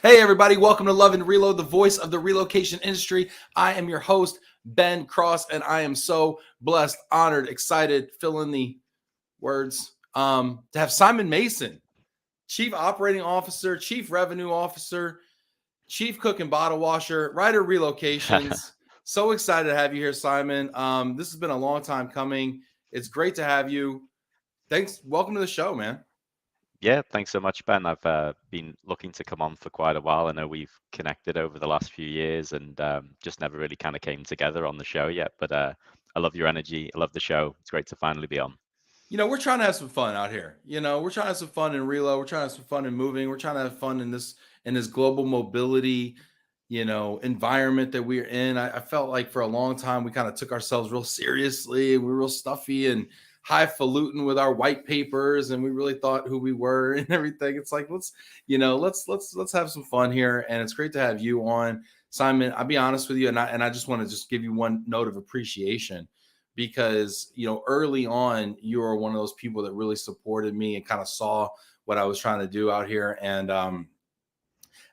Hey, everybody. Welcome to Love and Reload, the voice of the relocation industry. I am your host, Ben Cross, and I am so blessed, honored, excited, fill in the words, to have Simon Mason, Chief Operating Officer, Chief Revenue Officer, Chief Cook and Bottle Washer, writer Relocations. So excited to have you here, Simon. This has been a long time coming. It's great to have you. Thanks. Welcome to the show, man. Yeah, thanks so much, Ben. I've been looking to come on for quite a while. I know we've connected over the last few years and just never really kind of came together on the show yet. But I love your energy. I love the show. It's great to finally be on. We're trying to have some fun out here. We're trying to have some fun in Relo. We're trying to have some fun in moving. We're trying to have fun in this global mobility, environment that we're in. I felt like for a long time we kind of took ourselves real seriously. We were real stuffy and highfalutin with our white papers, and we really thought who we were and everything. It's like let's have some fun here, and it's great to have you on, Simon. I'll be honest with you, and I just want to just give you one note of appreciation because early on you were one of those people that really supported me and kind of saw what I was trying to do out here. And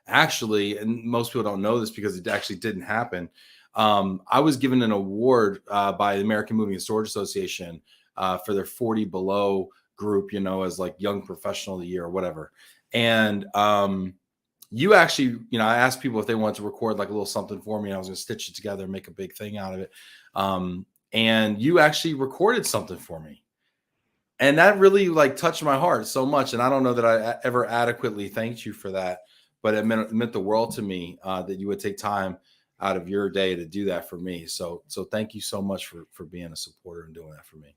actually, and most people don't know this because it actually didn't happen, I was given an award by the American Moving and Storage Association for their 40 below group, as like young professional of the year or whatever. And you actually, I asked people if they wanted to record like a little something for me, and I was going to stitch it together and make a big thing out of it. And you actually recorded something for me, and that really like touched my heart so much. And I don't know that I ever adequately thanked you for that, but it meant the world to me that you would take time out of your day to do that for me. So thank you so much for being a supporter and doing that for me.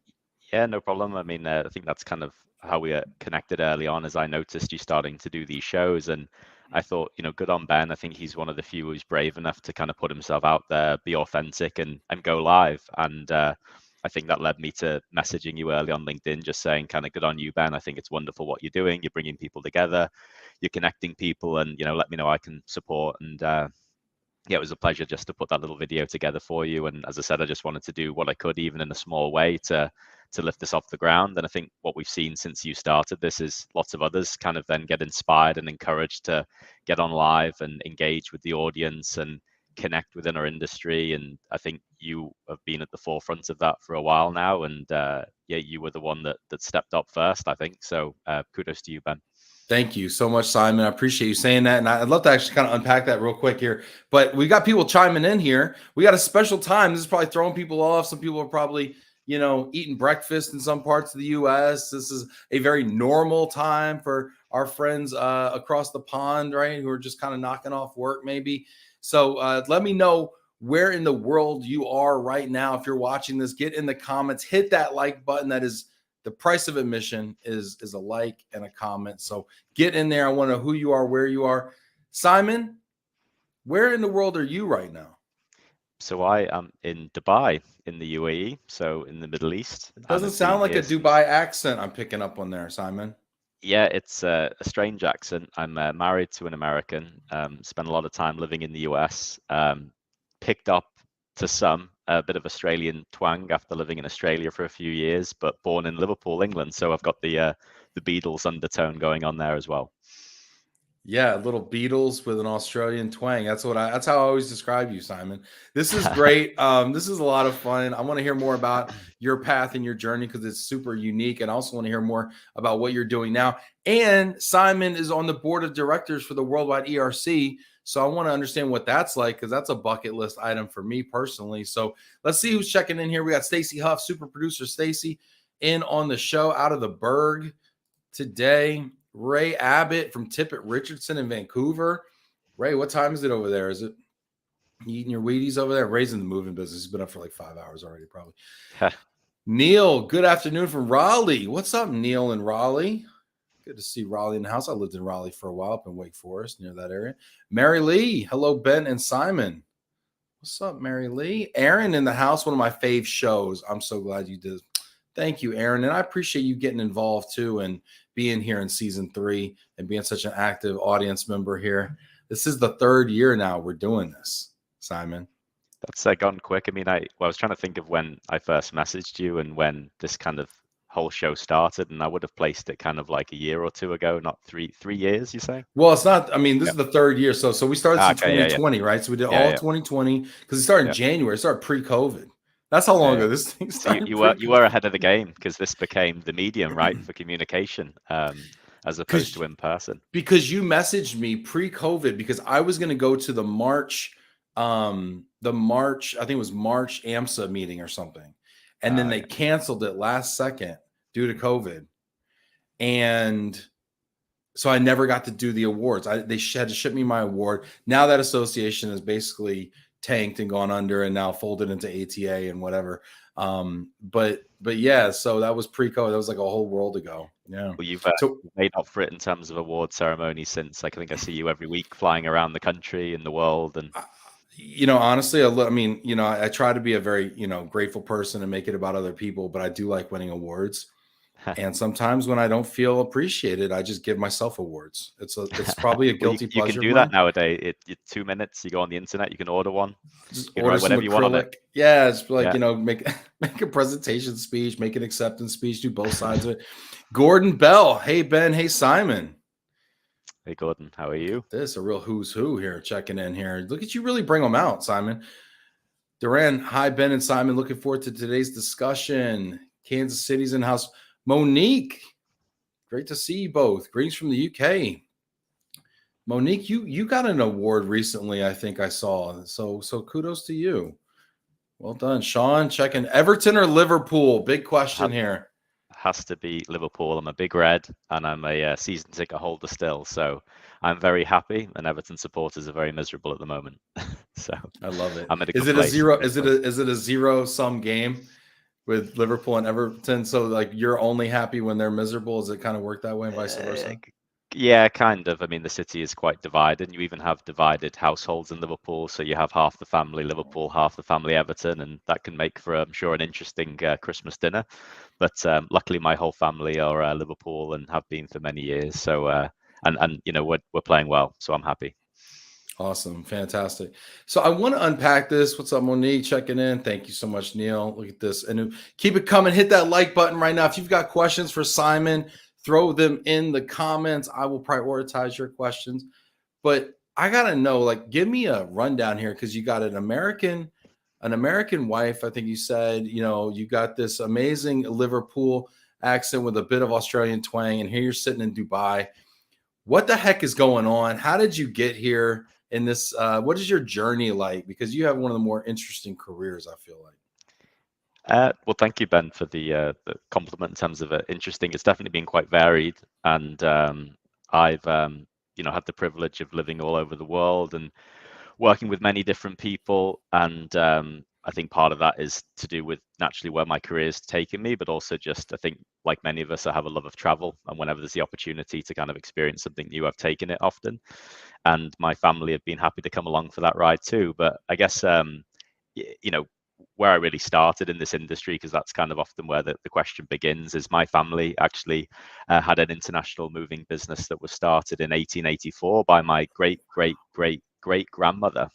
Yeah, no problem. I mean, I think that's kind of how we connected early on, as I noticed you starting to do these shows. And I thought, good on Ben. I think he's one of the few who's brave enough to kind of put himself out there, be authentic and go live. And I think that led me to messaging you early on LinkedIn, just saying kind of good on you, Ben. I think it's wonderful what you're doing. You're bringing people together, you're connecting people, and, let me know I can support. And yeah, it was a pleasure just to put that little video together for you. And as I said, I just wanted to do what I could, even in a small way, to lift this off the ground. And I think what we've seen since you started this is lots of others kind of then get inspired and encouraged to get on live and engage with the audience and connect within our industry. And I think you have been at the forefront of that for a while now. And yeah, you were the one that stepped up first, I think. So kudos to you, Ben. Thank you so much, Simon. I appreciate you saying that. And I'd love to actually kind of unpack that real quick here. But we got people chiming in here. We got a special time. This is probably throwing people off. Some people are probably, eating breakfast in some parts of the U.S. This is a very normal time for our friends across the pond, right, who are just kind of knocking off work maybe. So let me know where in the world you are right now. If you're watching this, get in the comments, hit that like button. That is the price of admission is a like and a comment. So get in there. I want to know who you are, where you are. Simon, where in the world are you right now? So I am in Dubai in the UAE, so in the Middle East. It doesn't sound like a Dubai accent I'm picking up on there, Simon. Yeah, it's a strange accent. I'm married to an American, spent a lot of time living in the US, picked up to some a bit of Australian twang after living in Australia for a few years, but born in Liverpool, England. So I've got the Beatles undertone going on there as well. Yeah, little Beatles with an Australian twang. That's how I always describe you, Simon. This is great. This is a lot of fun. I want to hear more about your path and your journey because it's super unique. And I also want to hear more about what you're doing now. And Simon is on the board of directors for the Worldwide ERC. So I want to understand what that's like because that's a bucket list item for me personally. So let's see who's checking in here. We got Stacy Huff, super producer Stacy, in on the show out of the Berg today. Ray Abbott from Tippett Richardson in Vancouver. Ray, what time is it over there? Is it you eating your Wheaties over there? Ray's in the moving business. He's been up for like 5 hours already, probably. Neil, good afternoon from Raleigh. What's up, Neil in Raleigh? Good to see Raleigh in the house. I lived in Raleigh for a while up in Wake Forest, near that area. Mary Lee, hello, Ben and Simon. What's up, Mary Lee? Aaron in the house, one of my fave shows. I'm so glad you did. Thank you, Aaron. And I appreciate you getting involved too and being here in season 3 and being such an active audience member here. This is the 3rd year now we're doing this, Simon. That's gone quick. I mean, I was trying to think of when I first messaged you and when this kind of whole show started, and I would have placed it kind of like a year or two ago, not three years, you say? Well, it's not. I mean, this Yeah. is the third year. So we started Ah, in okay, yeah, 2020, right? So we did yeah, all yeah, 2020 because it started in yeah, January. It started pre-COVID. That's how yeah, long yeah. ago this thing So you, started you were you were pre-COVID. ahead of the game because this became the medium, right, for communication, as opposed Because to in person. because you messaged me pre-COVID because I was going to go to the March, I think it was March AMSA meeting or something, and then they Yeah. canceled it last second due to COVID, and so I never got to do the awards. They had to ship me my award. Now that association is basically tanked and gone under, and now folded into ATA and whatever. But yeah, so that was pre-COVID. That was like a whole world ago. Yeah. Well, you've So made up for it in terms of award ceremonies since. I think I see you every week flying around the country and the world, and honestly, I mean, I try to be a very, grateful person and make it about other people, but I do like winning awards. And sometimes when I don't feel appreciated, I just give myself awards. It's probably a well, guilty you can pleasure of do that mine. nowadays. It 2 minutes. You go on the internet, you can order one. Just You can order write some whatever you want on it. acrylic. Yeah, it's like, Yeah. make make a presentation speech, make an acceptance speech, do both sides of it. Gordon Bell. Hey Ben, hey Simon. Hey Gordon, how are you? This a real who's who here checking in here. Look at you really bring them out, Simon. Duran, hi Ben and Simon. Looking forward to today's discussion. Kansas City's in house. Monique, great to see you both. Greetings from the UK. Monique, you got an award recently, I think I saw. So kudos to you. Well done. Sean, checking Everton or Liverpool? Big question here. Has to be Liverpool. I'm a big red, and I'm a season ticket holder still. So I'm very happy, and Everton supporters are very miserable at the moment. So I love it. I'm in a Is good it a place. zero? Is it a zero sum game with Liverpool and Everton? So like you're only happy when they're miserable? Does it kind of work that way and vice versa? Yeah, kind of. I mean, the city is quite divided. You even have divided households in Liverpool. So you have half the family Liverpool, half the family Everton, and that can make for, I'm sure, an interesting Christmas dinner. But luckily, my whole family are Liverpool and have been for many years. So and we're playing well, so I'm happy. Awesome. Fantastic. So I want to unpack this. What's up, Monique? Checking in. Thank you so much, Neil. Look at this. And keep it coming. Hit that like button right now. If you've got questions for Simon, throw them in the comments. I will prioritize your questions. But I gotta know, like, give me a rundown here because you got an American wife. I think you said, you got this amazing Liverpool accent with a bit of Australian twang, and here you're sitting in Dubai. What the heck is going on? How did you get here in this? What is your journey like? Because you have one of the more interesting careers, I feel like. Well, thank you, Ben, for the compliment in terms of it. Interesting. It's definitely been quite varied, and I've had the privilege of living all over the world and working with many different people. And I think part of that is to do with naturally where my career has taken me, but also just I think like many of us, I have a love of travel, and whenever there's the opportunity to kind of experience something new, I've taken it often. And my family have been happy to come along for that ride too. But I guess where I really started in this industry, because that's kind of often where the question begins, is my family actually had an international moving business that was started in 1884 by my great great great great grandmother,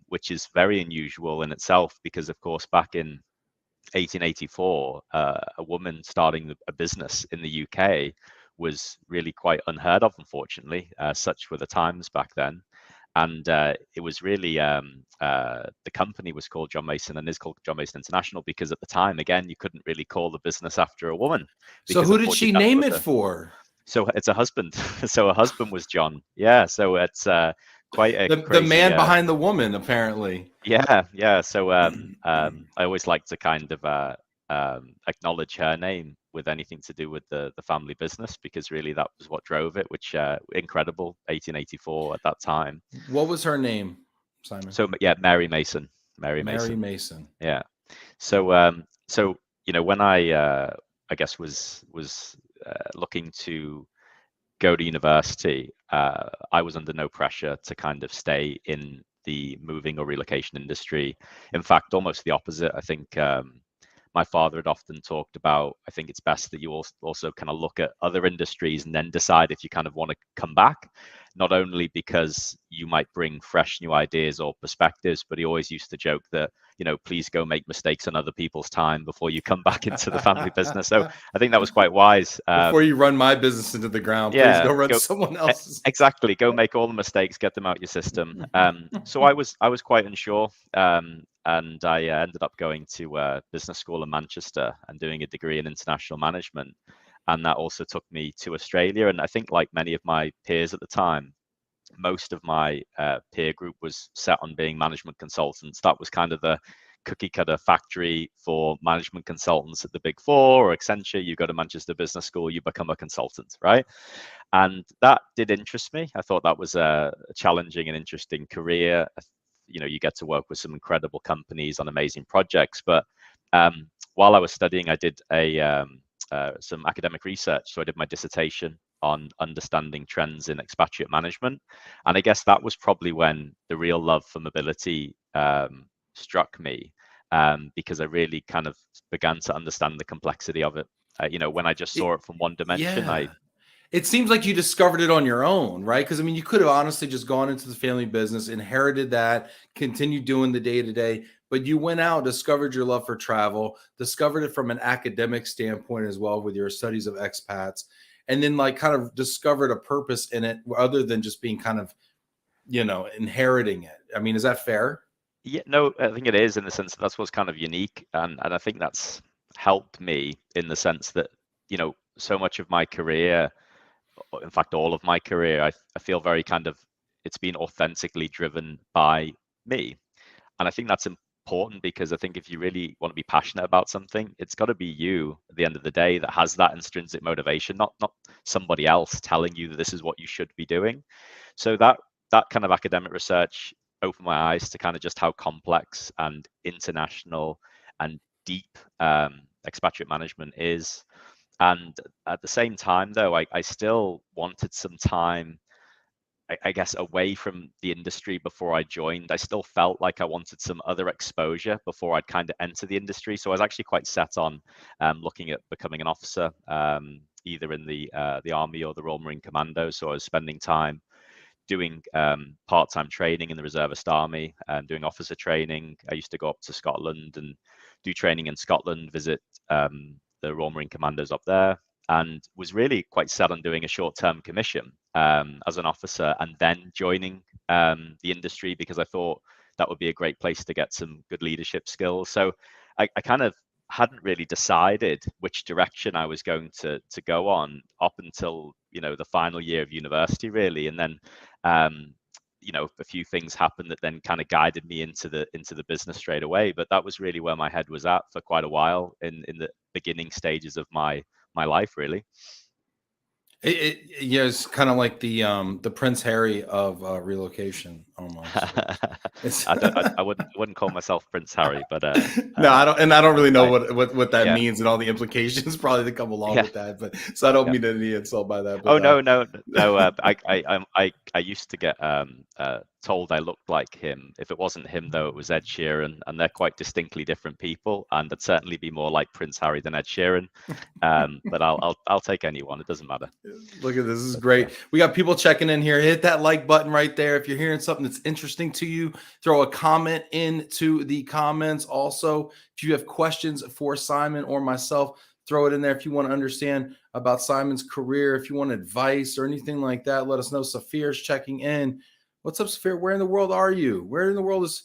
which is very unusual in itself because, of course, back in 1884, a woman starting a business in the UK was really quite unheard of, unfortunately. Such were the times back then. And it was really the company was called John Mason and is called John Mason International because at the time, again, you couldn't really call the business after a woman So because who did unfortunately she that name was it for? so it's a husband. So a husband was John. Yeah. So it's quite a The crazy. man behind the woman, apparently. Yeah. So I always like to kind of acknowledge her name with anything to do with the family business because really that was what drove it, which incredible 1884 at that time. What was her name, Simon? So yeah, Mary Mason. Mary Mary Mason. Mason. Yeah. So when I guess was looking to go to university, I was under no pressure to kind of stay in the moving or relocation industry. In fact, almost the opposite. I think my father had often talked about, I think it's best that you also kind of look at other industries and then decide if you kind of want to come back. not only because you might bring fresh new ideas or perspectives, but he always used to joke that, please go make mistakes on other people's time before you come back into the family business. So I think that was quite wise. Before you run my business into the ground, please Yeah, go run someone else's. exactly. Go make all the mistakes, get them out your system. So I was quite unsure, and I ended up going to business school in Manchester and doing a degree in international management, and that also took me to Australia. And I think, like many of my peers at the time, most of my peer group was set on being management consultants. That was kind of the cookie cutter factory for management consultants at the Big Four or Accenture. You go to Manchester Business School, you become a consultant, right? And that did interest me. I thought that was a challenging and interesting career. You get to work with some incredible companies on amazing projects. But while I was studying, I did some academic research. So I did my dissertation on understanding trends in expatriate management. And I guess that was probably when the real love for mobility struck me, because I really kind of began to understand the complexity of it. When I just saw it from one dimension, It seems like you discovered it on your own, right? Because I mean, you could have honestly just gone into the family business, inherited that, continued doing the day-to-day, but you went out, discovered your love for travel, discovered it from an academic standpoint as well with your studies of expats, and then like kind of discovered a purpose in it other than just being kind of, inheriting it. I mean, is that fair? Yeah, no, I think it is, in the sense that that's what's kind of unique. And I think that's helped me in the sense that, so much of my career, in fact, all of my career, I feel very kind of, it's been authentically driven by me. And I think that's important, because I think if you really want to be passionate about something, it's got to be you at the end of the day that has that intrinsic motivation, not somebody else telling you that this is what you should be doing. So that kind of academic research opened my eyes to kind of just how complex and international and deep expatriate management is. And at the same time, though, I still wanted some time, I guess, away from the industry before I joined. I still felt like I wanted some other exposure before I'd kind of enter the industry. So I was actually quite set on looking at becoming an officer, either in the Army or the Royal Marine Commandos. So I was spending time doing part-time training in the Reservist Army and doing officer training. I used to go up to Scotland and do training in Scotland, visit the Royal Marine Commandos up there, and was really quite set on doing a short-term commission as an officer and then joining the industry, because I thought that would be a great place to get some good leadership skills. So I kind of hadn't really decided which direction I was going to go on up until the final year of university, really. And then a few things happened that then kind of guided me into the business straight away. But that was really where my head was at for quite a while in the beginning stages of my life, really. It's kind of like the Prince Harry of relocation almost. I wouldn't call myself Prince Harry, but no, I don't really know what that means and all the implications probably that come along with that. But so I don't mean any insult by that. But, no. I used to get told I looked like him. If it wasn't him, though, it was Ed Sheeran, and they're quite distinctly different people. And I'd certainly be more like Prince Harry than Ed Sheeran. But I'll take anyone. It doesn't matter. Look at this. This is great. We got people checking in here. Hit that like button right there. If you're hearing something that's interesting to you, throw a comment into the comments. Also, if you have questions for Simon or myself, throw it in there. If you want to understand about Simon's career, if you want advice or anything like that, let us know. Safir's checking in. What's up, Safir? Where in the world are you? Where in the world is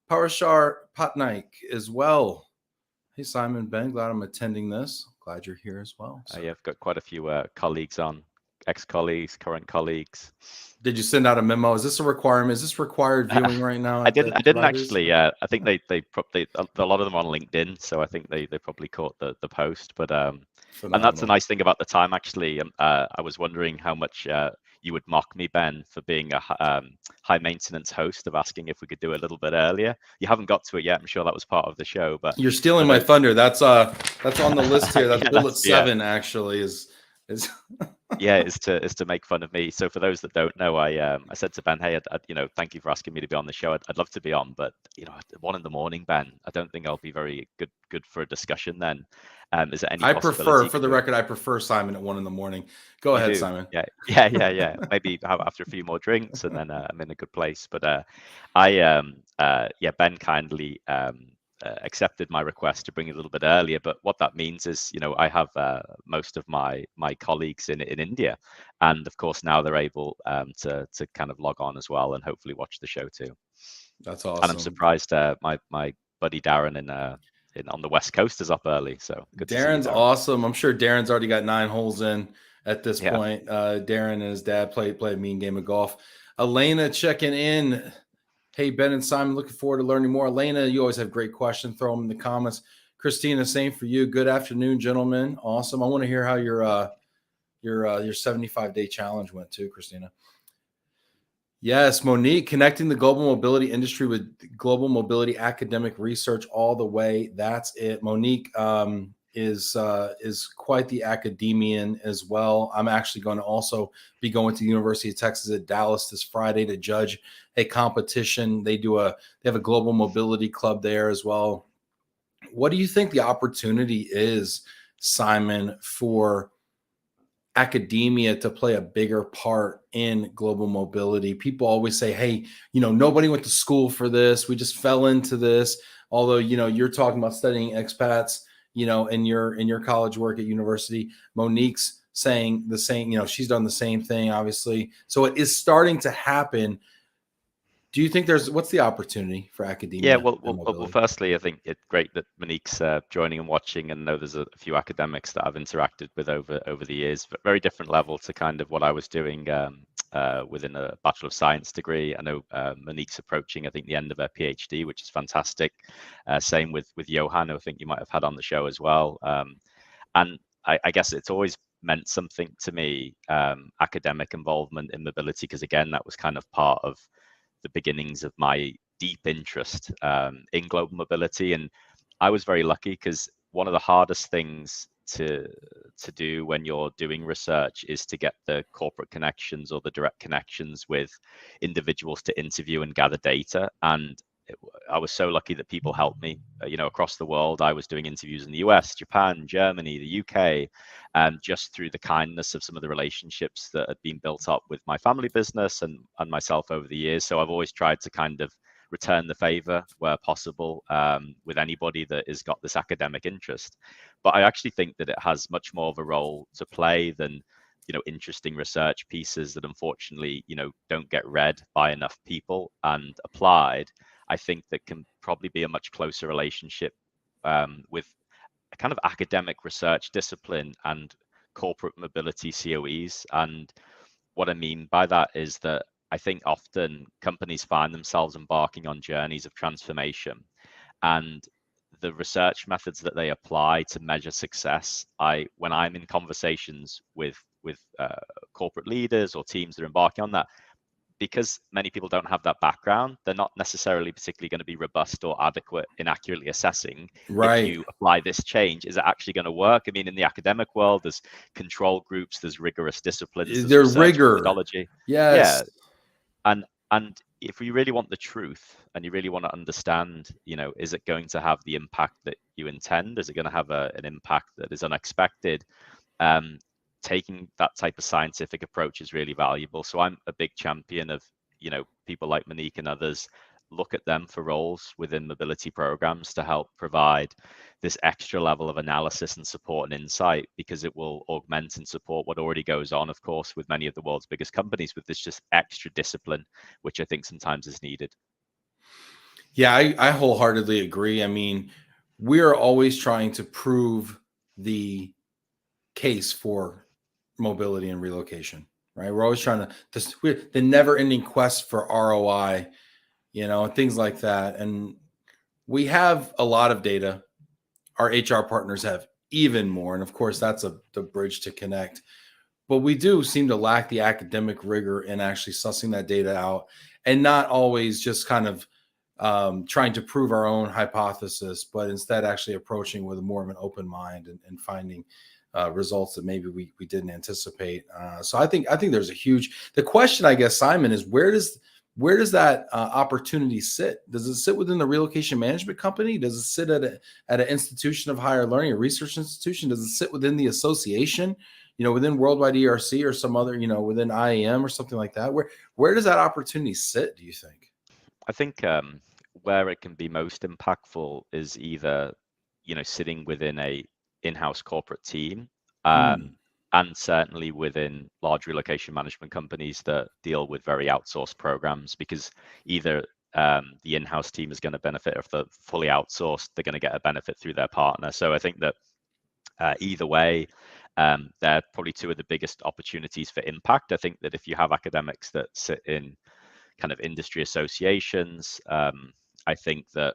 Parashar Patnaik as well? Hey, Simon, Ben, glad I'm attending this. Glad you're here as well. So. Yeah, I've got quite a few colleagues on, ex-colleagues, current colleagues. Did you send out a memo? Is this a requirement? Is this required viewing right now? I didn't actually. I think they probably, a lot of them are on LinkedIn, so I think they probably caught the post. But and that's the nice thing about the time, actually. I was wondering how much you would mock me, Ben, for being a high maintenance host, of asking if we could do a little bit earlier. You haven't got to it yet. I'm sure that was part of the show, but you're stealing my thunder. That's on the list here. That's bullet 7 actually is Yeah, is to make fun of me. So for those that don't know, I said to Ben, hey, thank you for asking me to be on the show. I'd love to be on, but at 1 a.m, Ben, I don't think I'll be very good for a discussion then. Is there any I prefer, possibility you for could the do it? record, I prefer Simon at 1 a.m. Go You ahead, do? Simon. Yeah, yeah. Maybe have after a few more drinks, and then I'm in a good place. But Ben kindly accepted my request to bring it a little bit earlier. But what that means is, I have most of my colleagues in India, and of course now they're able to kind of log on as well and hopefully watch the show too. That's And I'm awesome. surprised my buddy Darren in on the West Coast is up early. So good to see you, Darren's Darren. awesome. I'm sure Darren's already got 9 holes in at this Yeah. point. Darren and his dad played a mean game of golf. Elena checking in. Hey, Ben and Simon, looking forward to learning more. Elena, you always have great questions. Throw them in the comments. Christina, same for you. Good afternoon, gentlemen. Awesome. I want to hear how your 75-day challenge went too, Christina. Yes, Monique, connecting the global mobility industry with global mobility academic research all the way. That's it. Monique is quite the academician as well. I'm actually going to also be going to the University of Texas at Dallas this Friday to judge a competition. They have a global mobility club there as well. What do you think the opportunity is, Simon, for academia to play a bigger part in global mobility? People always say, hey, nobody went to school for this. We just fell into this. Although, you're talking about studying expats, in your college work at university. Monique's saying the same, she's done the same thing, obviously. So it is starting to happen. Do you think what's the opportunity for Yeah, academia well, and well, well, well, mobility? firstly, I think it's great that Monique's joining and watching, and know there's a few academics that I've interacted with over the years, but very different level to kind of what I was doing within a Bachelor of Science degree. I know Monique's approaching, I think, the end of her PhD, which is fantastic. Same with Johan, who I think you might have had on the show as well. And I guess it's always meant something to me, academic involvement in mobility, because again, that was kind of part of the beginnings of my deep interest in global mobility. And I was very lucky because one of the hardest things to do when you're doing research is to get the corporate connections or the direct connections with individuals to interview and gather data. And I was so lucky that people helped me, across the world. I was doing interviews in the US, Japan, Germany, the UK, just through the kindness of some of the relationships that had been built up with my family business and myself over the years. So I've always tried to kind of return the favor where possible with anybody that has got this academic interest. But I actually think that it has much more of a role to play than interesting research pieces that unfortunately don't get read by enough people and applied. I think that can probably be a much closer relationship with a kind of academic research discipline and corporate mobility COEs. And what I mean by that is that I think often companies find themselves embarking on journeys of transformation, and the research methods that they apply to measure success, when I'm in conversations with corporate leaders or teams that are embarking on that, because many people don't have that background, they're not necessarily particularly going to be robust or adequate in accurately assessing if Right. you apply this change, is it actually going to work? I mean, in the academic world, there's control groups, there's rigorous disciplines, there's Their research rigor. methodology. Yes. Yeah. And if you really want the truth and you really want to understand, is it going to have the impact that you intend? Is it going to have an impact that is unexpected? Taking that type of scientific approach is really valuable. So I'm a big champion of, people like Monique and others. Look at them for roles within mobility programs to help provide this extra level of analysis and support and insight, because it will augment and support what already goes on, of course, with many of the world's biggest companies, with this just extra discipline, which I think sometimes is needed. Yeah, I wholeheartedly agree. I mean, we're always trying to prove the case for mobility and relocation, right? We're always trying the never-ending quest for ROI, and things like that. And we have a lot of data. Our HR partners have even more, and of course, that's the bridge to connect. But we do seem to lack the academic rigor in actually sussing that data out, and not always just kind of trying to prove our own hypothesis, but instead actually approaching with more of an open mind and finding results that maybe we didn't anticipate. So I think there's a huge. The question, I guess, Simon, is where does that opportunity sit? Does it sit within the relocation management company? Does it sit at an institution of higher learning, a research institution? Does it sit within the association? Within Worldwide ERC or some other, within IAM or something like that? Where does that opportunity sit, do you think? I think where it can be most impactful is either, sitting within a in-house corporate team, and certainly within large relocation management companies that deal with very outsourced programs, because either the in-house team is going to benefit, or if they're fully outsourced, they're going to get a benefit through their partner. So I think that either way, they're probably two of the biggest opportunities for impact. I think that if you have academics that sit in kind of industry associations, I think that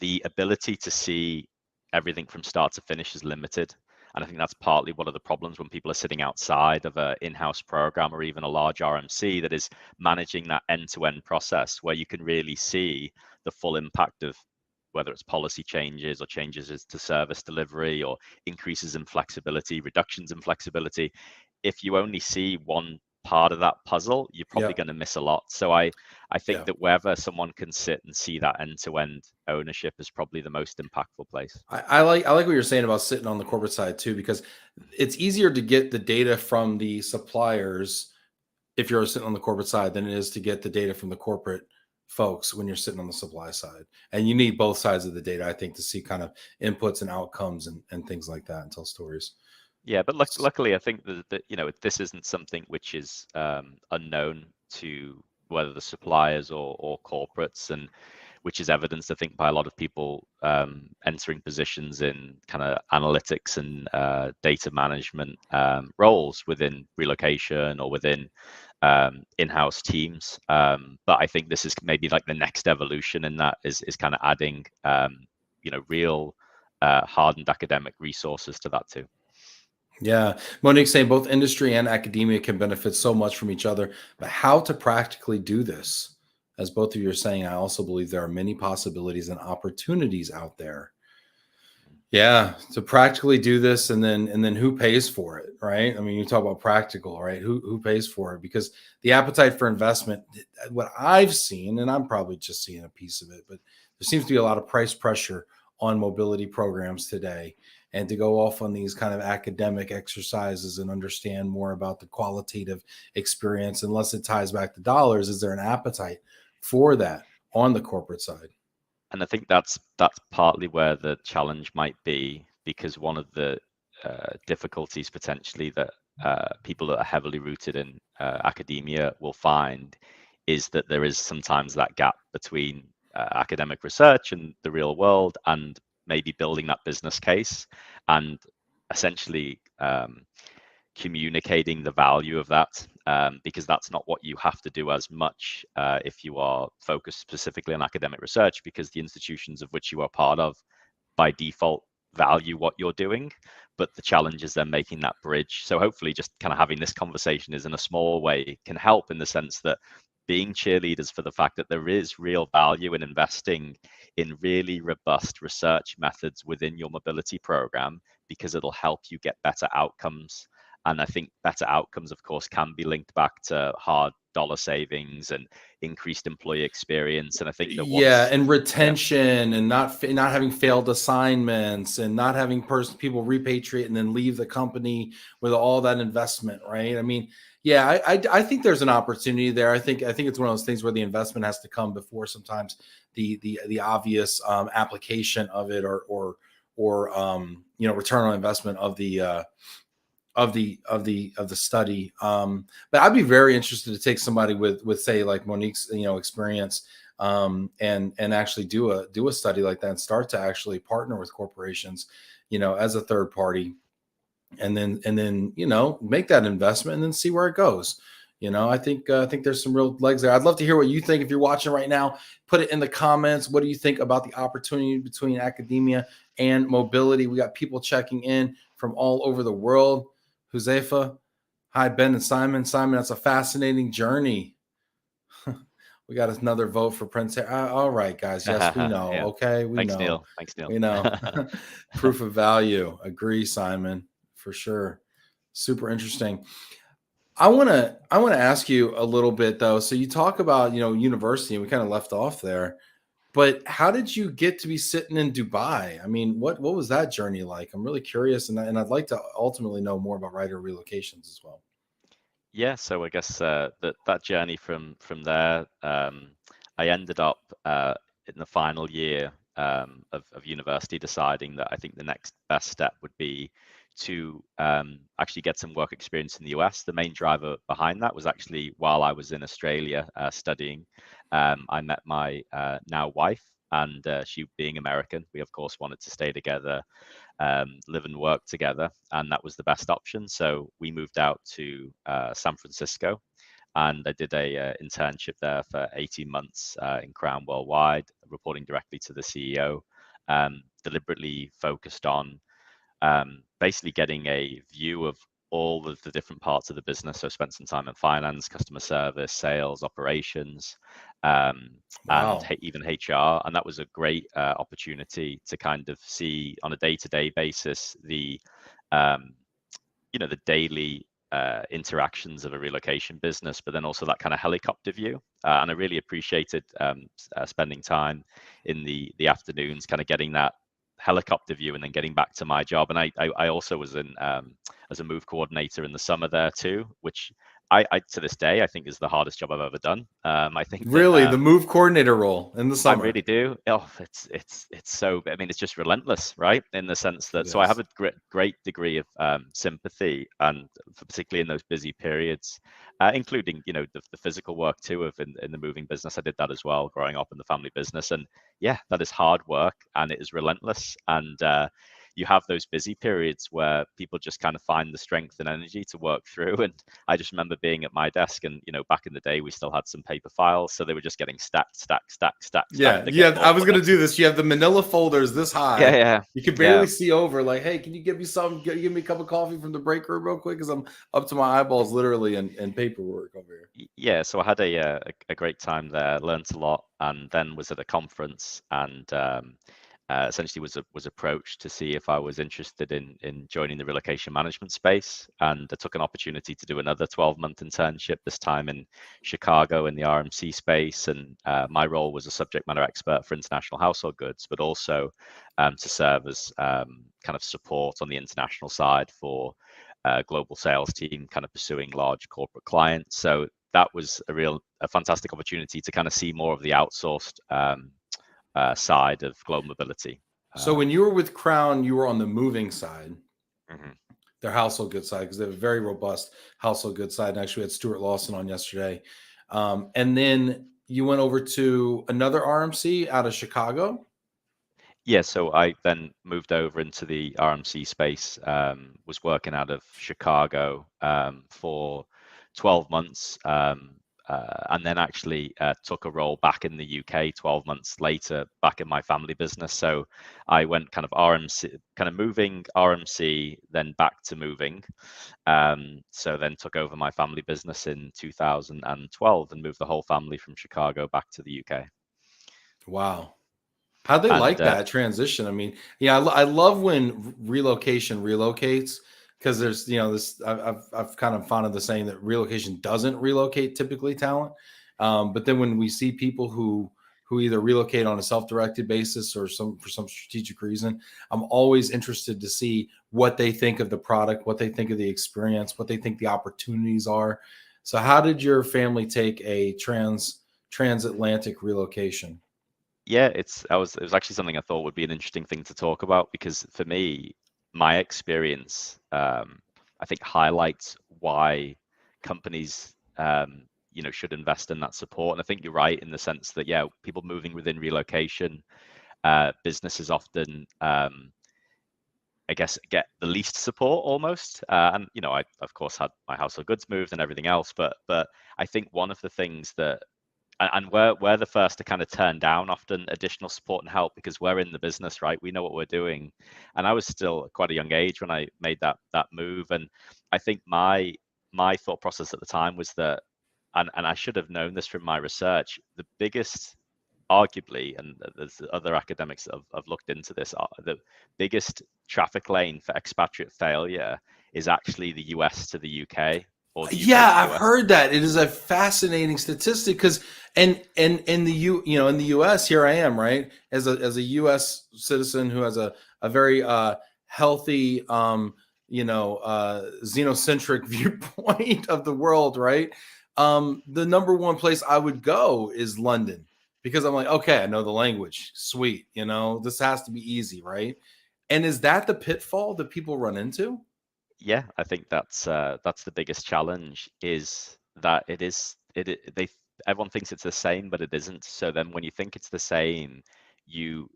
the ability to see everything from start to finish is limited. And I think that's partly one of the problems when people are sitting outside of an in-house program or even a large RMC that is managing that end-to-end process, where you can really see the full impact of whether it's policy changes or changes to service delivery or increases in flexibility, reductions in flexibility. If you only see one part of that puzzle, you're probably going to miss a lot. So I think that wherever someone can sit and see that end-to-end ownership is probably the most impactful place. I like what you're saying about sitting on the corporate side too, because it's easier to get the data from the suppliers if you're sitting on the corporate side than it is to get the data from the corporate folks when you're sitting on the supply side. And you need both sides of the data, I think, to see kind of inputs and outcomes and things like that and tell stories. Yeah, but luckily, I think that this isn't something which is unknown to whether the suppliers or corporates, and which is evidenced, I think, by a lot of people entering positions in kind of analytics and data management roles within relocation or within in-house teams. But I think this is maybe like the next evolution, and that is kind of adding real hardened academic resources to that too. Yeah. Monique saying both industry and academia can benefit so much from each other, but how to practically do this? As both of you are saying, I also believe there are many possibilities and opportunities out there. Yeah, to practically do this, and then who pays for it, right? I mean, you talk about practical, right? Who pays for it? Because the appetite for investment, what I've seen, and I'm probably just seeing a piece of it, but there seems to be a lot of price pressure on mobility programs today. And to go off on these kind of academic exercises and understand more about the qualitative experience, unless it ties back to dollars, is there an appetite for that on the corporate side? And I think that's partly where the challenge might be, because one of the difficulties potentially that people that are heavily rooted in academia will find is that there is sometimes that gap between academic research and the real world, and maybe building that business case and essentially communicating the value of that, because that's not what you have to do as much if you are focused specifically on academic research, because the institutions of which you are part of by default value what you're doing. But the challenge is then making that bridge. So hopefully just kind of having this conversation is in a small way can help, in the sense that being cheerleaders for the fact that there is real value in investing in really robust research methods within your mobility program, because it'll help you get better outcomes. And I think better outcomes, of course, can be linked back to hard dollar savings and increased employee experience. And I think that and retention, and not having failed assignments, and not having people repatriate and then leave the company with all that investment, right? I mean, yeah, I think there's an opportunity there. I think it's one of those things where the investment has to come before sometimes the obvious application of it, or return on investment of the study. But I'd be very interested to take somebody with say like Monique's experience, and actually do a study like that, and start to actually partner with corporations as a third party, and then make that investment and then see where it goes. I think there's some real legs there. I'd love to hear what you think. If you're watching right now, put it in the comments. What do you think about the opportunity between academia and mobility? We got people checking in from all over the world. Huzefa, hi, Ben and Simon. Simon, that's a fascinating journey. We got another vote for Prince. All right, guys. Yes, we know. Yeah. Okay, we Thanks, know. Neil. Thanks, Neil. We know. Proof of value. Agree, Simon. for sure. Super interesting. I want to ask you a little bit though. So you talk about, university and we kind of left off there. But how did you get to be sitting in Dubai? I mean, what was that journey like? I'm really curious, and I'd like to ultimately know more about writer relocations as well. Yeah, so I guess that journey from there, I ended up in the final year of university deciding that I think the next best step would be to actually get some work experience in the US. The main driver behind that was actually while I was in Australia studying, I met my now wife, and she being American, we of course wanted to stay together, live and work together, and that was the best option. So we moved out to San Francisco, and I did a internship there for 18 months in Crown Worldwide, reporting directly to the CEO. Deliberately focused on basically getting a view of all of the different parts of the business. So I spent some time in finance, customer service, sales, operations, and Wow. even HR. And that was a great opportunity to kind of see on a day-to-day basis um, the daily interactions of a relocation business, but then also that kind of helicopter view. And I really appreciated spending time in the afternoons, kind of getting that helicopter view and then getting back to my job. And I also was in as a move coordinator in the summer there too, which I to this day I think is the hardest job I've ever done. I think that Really, the move coordinator role in the I summer. really do. Oh, it's so. I mean, it's just relentless, right? In the sense It that, so I have is. a great degree of sympathy, and particularly in those busy periods, including the physical work too of in the moving business. I did that as well, growing up in the family business, and yeah, that is hard work and it is relentless. And you have those busy periods where people just kind of find the strength and energy to work through. And I just remember being at my desk, and back in the day, we still had some paper files, so they were just getting stacked, stacked, stacked, stacked, stacked Yeah, to get yeah. them all I was put gonna do next. this. You have the Manila folders this Yeah, high. yeah, You can barely yeah. see over. Like, hey, can you give me some? Give me a cup of coffee from the break room real quick? Because I'm up to my eyeballs, literally, in paperwork over here. Yeah, so I had a great time there, learned a lot, and then was at a conference, and essentially was approached to see if I was interested in joining the relocation management space, and I took an opportunity to do another 12-month internship, this time in Chicago in the RMC space, and my role was a subject matter expert for international household goods, but also to serve as kind of support on the international side for global sales team, kind of pursuing large corporate clients. So that was a fantastic opportunity to kind of see more of the outsourced side of global mobility. So when you were with Crown, you were on the moving side, Mhm. their household goods side, because they have a very robust household goods side. And actually, we had Stuart Lawson on yesterday, and then you went over to another RMC out of Chicago. Yeah, so I then moved over into the RMC space, was working out of Chicago for 12 months, and then actually took a role back in the UK 12 months later, back in my family business. So I went kind of RMC, kind of moving RMC, then back to moving. So then took over my family business in 2012 and moved the whole family from Chicago back to the UK. Wow. How they And like that transition? I mean, yeah, I love when relocation relocates, because there's, this. I've kind of found of the saying that relocation doesn't relocate typically talent, but then when we see people who either relocate on a self-directed basis or for some strategic reason, I'm always interested to see what they think of the product, what they think of the experience, what they think the opportunities are. So, how did your family take a transatlantic relocation? yeah, it was actually something I thought would be an interesting thing to talk about, because for me, my experience, I think highlights why companies, should invest in that support. And I think you're right in the sense that, yeah, people moving within relocation, businesses often, I guess, get the least support almost. And I of course had my household goods moved and everything else, but I think one of the things that, and we're the first to kind of turn down often additional support and help, because we're in the business, right? We know what we're doing. And I was still quite a young age when I made that move, and I think my thought process at the time was that, and I should have known this from my research, the biggest arguably, and there's other academics that have looked into this, the biggest traffic lane for expatriate failure is actually the US to the UK, or the UK Yeah, to I've US. heard that. It is a fascinating statistic because and in the in the US, here I am, right? As a US citizen who has a very healthy xenocentric viewpoint of the world, right? The number one place I would go is London because I'm like, okay, I know the language. Sweet, this has to be easy, right? And is that the pitfall that people run into? Yeah, I think that's the biggest challenge, is that they everyone thinks it's the same, but it isn't. So then when you think it's the same, you're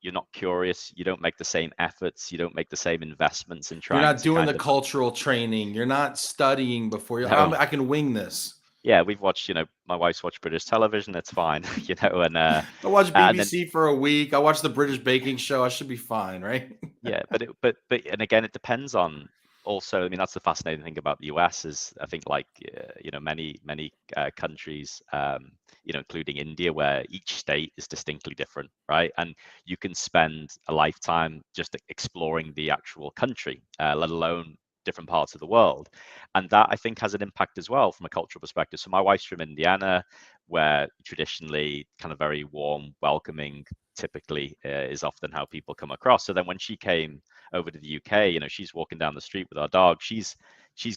not curious, you don't make the same efforts, you don't make the same investments in You're trying not to doing the kind of cultural training. You're not studying before you. no. I can wing this. Yeah, we've watched, my wife's watched British television, it's fine, I watch and then BBC for a week. I watch the British baking show. I should be fine, right? yeah, but and again, it depends on also. I mean, that's the fascinating thing about the US is I think like many countries, including India, where each state is distinctly different, right? And you can spend a lifetime just exploring the actual country, let alone different parts of the world, and that I think has an impact as well from a cultural perspective. So my wife's from Indiana, where traditionally kind of very warm, welcoming typically is often how people come across. So then when she came over to the UK, she's walking down the street with our dog. She's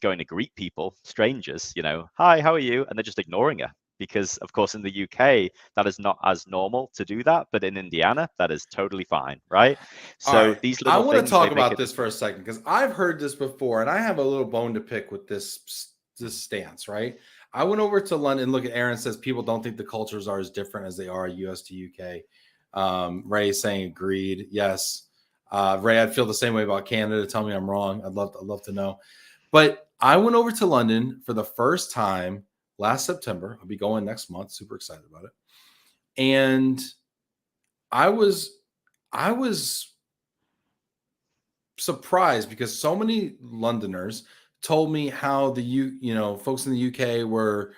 going to greet people, strangers, hi, how are you? And they're just ignoring her because, of course, in the UK, that is not as normal to do that. But in Indiana, that is totally fine, right? All So right. these I little want to things, they talk make about it. this for a second because I've heard this before and I have a little bone to pick with this stance, right? I went over to London. Look, at Aaron says people don't think the cultures are as different as they are US to UK. Ray is saying agreed. Yes. Ray, I'd feel the same way about Canada. Tell me I'm wrong. I'd love to know. But I went over to London for the first time last September. I'll be going next month. Super excited about it. And I was I was surprised because so many Londoners told me how folks in the UK were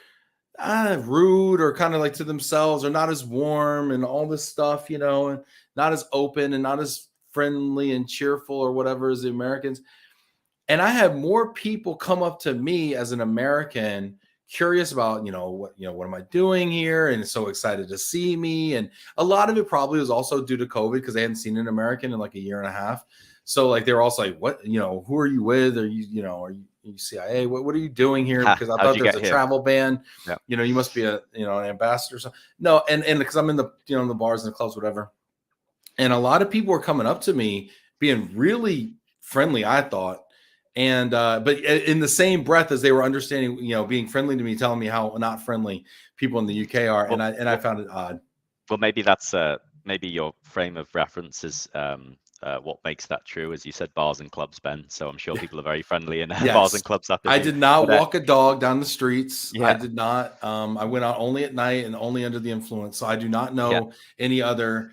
rude or kind of like to themselves or not as warm and all this stuff, and not as open and not as friendly and cheerful or whatever as the Americans. And I had more people come up to me as an American curious about, what am I doing here? And so excited to see me. And a lot of it probably was also due to COVID because they hadn't seen an American in like a year and a half. So like they were also like, what, who are you with? Are you CIA? What are you doing here? Because I How'd thought you there's get a here? travel ban. Yeah. You must be an ambassador or something. No, and because I'm in the, in the bars and the clubs, whatever. And a lot of people were coming up to me being really friendly, I thought. And but in the same breath as they were understanding, being friendly to me, telling me how not friendly people in the UK are, Well, and I found it odd. well, maybe that's maybe your frame of reference is what makes that true. As you said, bars and clubs, Ben. So I'm sure people are very friendly in bars Yes, and clubs after I seeing. did not But walk a dog down the streets. I yeah, did not. I went out only at night and only under the influence. So I do not yeah. know any other.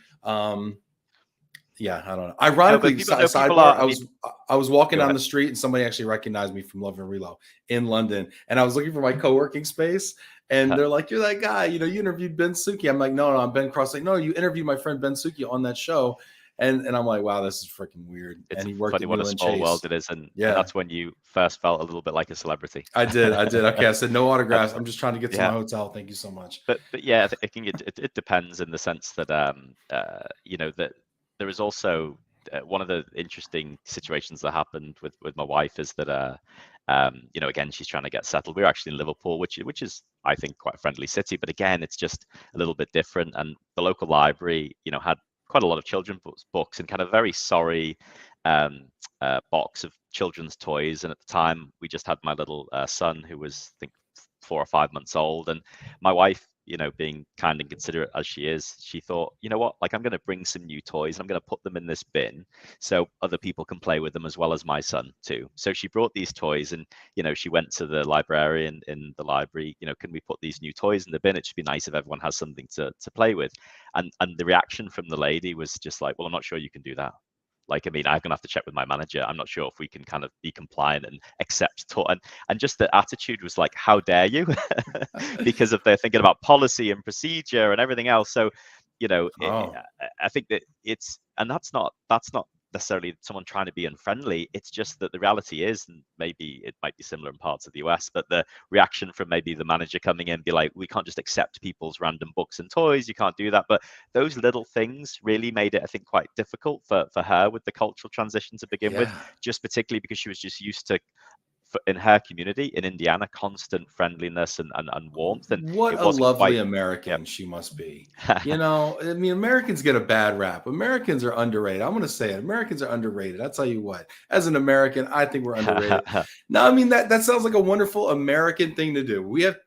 Yeah, I don't know. No, but Ironically, people know people sidebar, are. I mean, I was walking go down ahead. the street and somebody actually recognized me from Love and Relo in London, and I was looking for my co-working space, and they're like, "You're that guy, you interviewed Ben Suki." I'm like, "No, I'm Ben Cross." Like, "No, you interviewed my friend Ben Suki on that show," and I'm like, "Wow, this is freaking weird." It's And he worked funny at what a Newland small world Chase. it is, and Yeah, that's when you first felt a little bit like a celebrity. I did. Okay, I said no Um, autographs. I'm just trying to get to yeah, my hotel. Thank you so much. but yeah, I think it depends in the sense that that there is also one of the interesting situations that happened with my wife is that again, she's trying to get settled. We're actually in Liverpool, which is I think quite a friendly city, but again, it's just a little bit different. And the local library, had quite a lot of children's books and kind of very sorry um, box of children's toys. And at the time, we just had my little son who was I think 4 or 5 months old, and my wife, being kind and considerate as she is, she thought, you know what, like I'm going to bring some new toys, I'm going to put them in this bin so other people can play with them as well as my son too. So she brought these toys, and she went to the librarian in the library, can we put these new toys in the bin? It should be nice if everyone has something to play with. And the reaction from the lady was just like, well, I'm not sure you can do that. Like, I mean, I'm gonna have to check with my manager. I'm not sure if we can kind of be compliant and accept and just the attitude was like, how dare you? Because if they're thinking about policy and procedure and everything else. So you know, Oh, I think that that's not necessarily someone trying to be unfriendly. It's just that the reality is, and maybe it might be similar in parts of the US, but the reaction from maybe the manager coming in, be like, we can't just accept people's random books and toys. You can't do that. But those little things really made it, I think, quite difficult for her with the cultural transition to begin with, yeah. just particularly because she was just used to, in her community in Indiana, constant friendliness and warmth, and What it a wasn't lovely quite. Yep. American she must be. You know, I mean, Americans get a bad rap. Americans are underrated. I'm going to say it. Americans are underrated. I'll tell you what. As an American, I think we're underrated. No, I mean that sounds like a wonderful American thing to do. We have,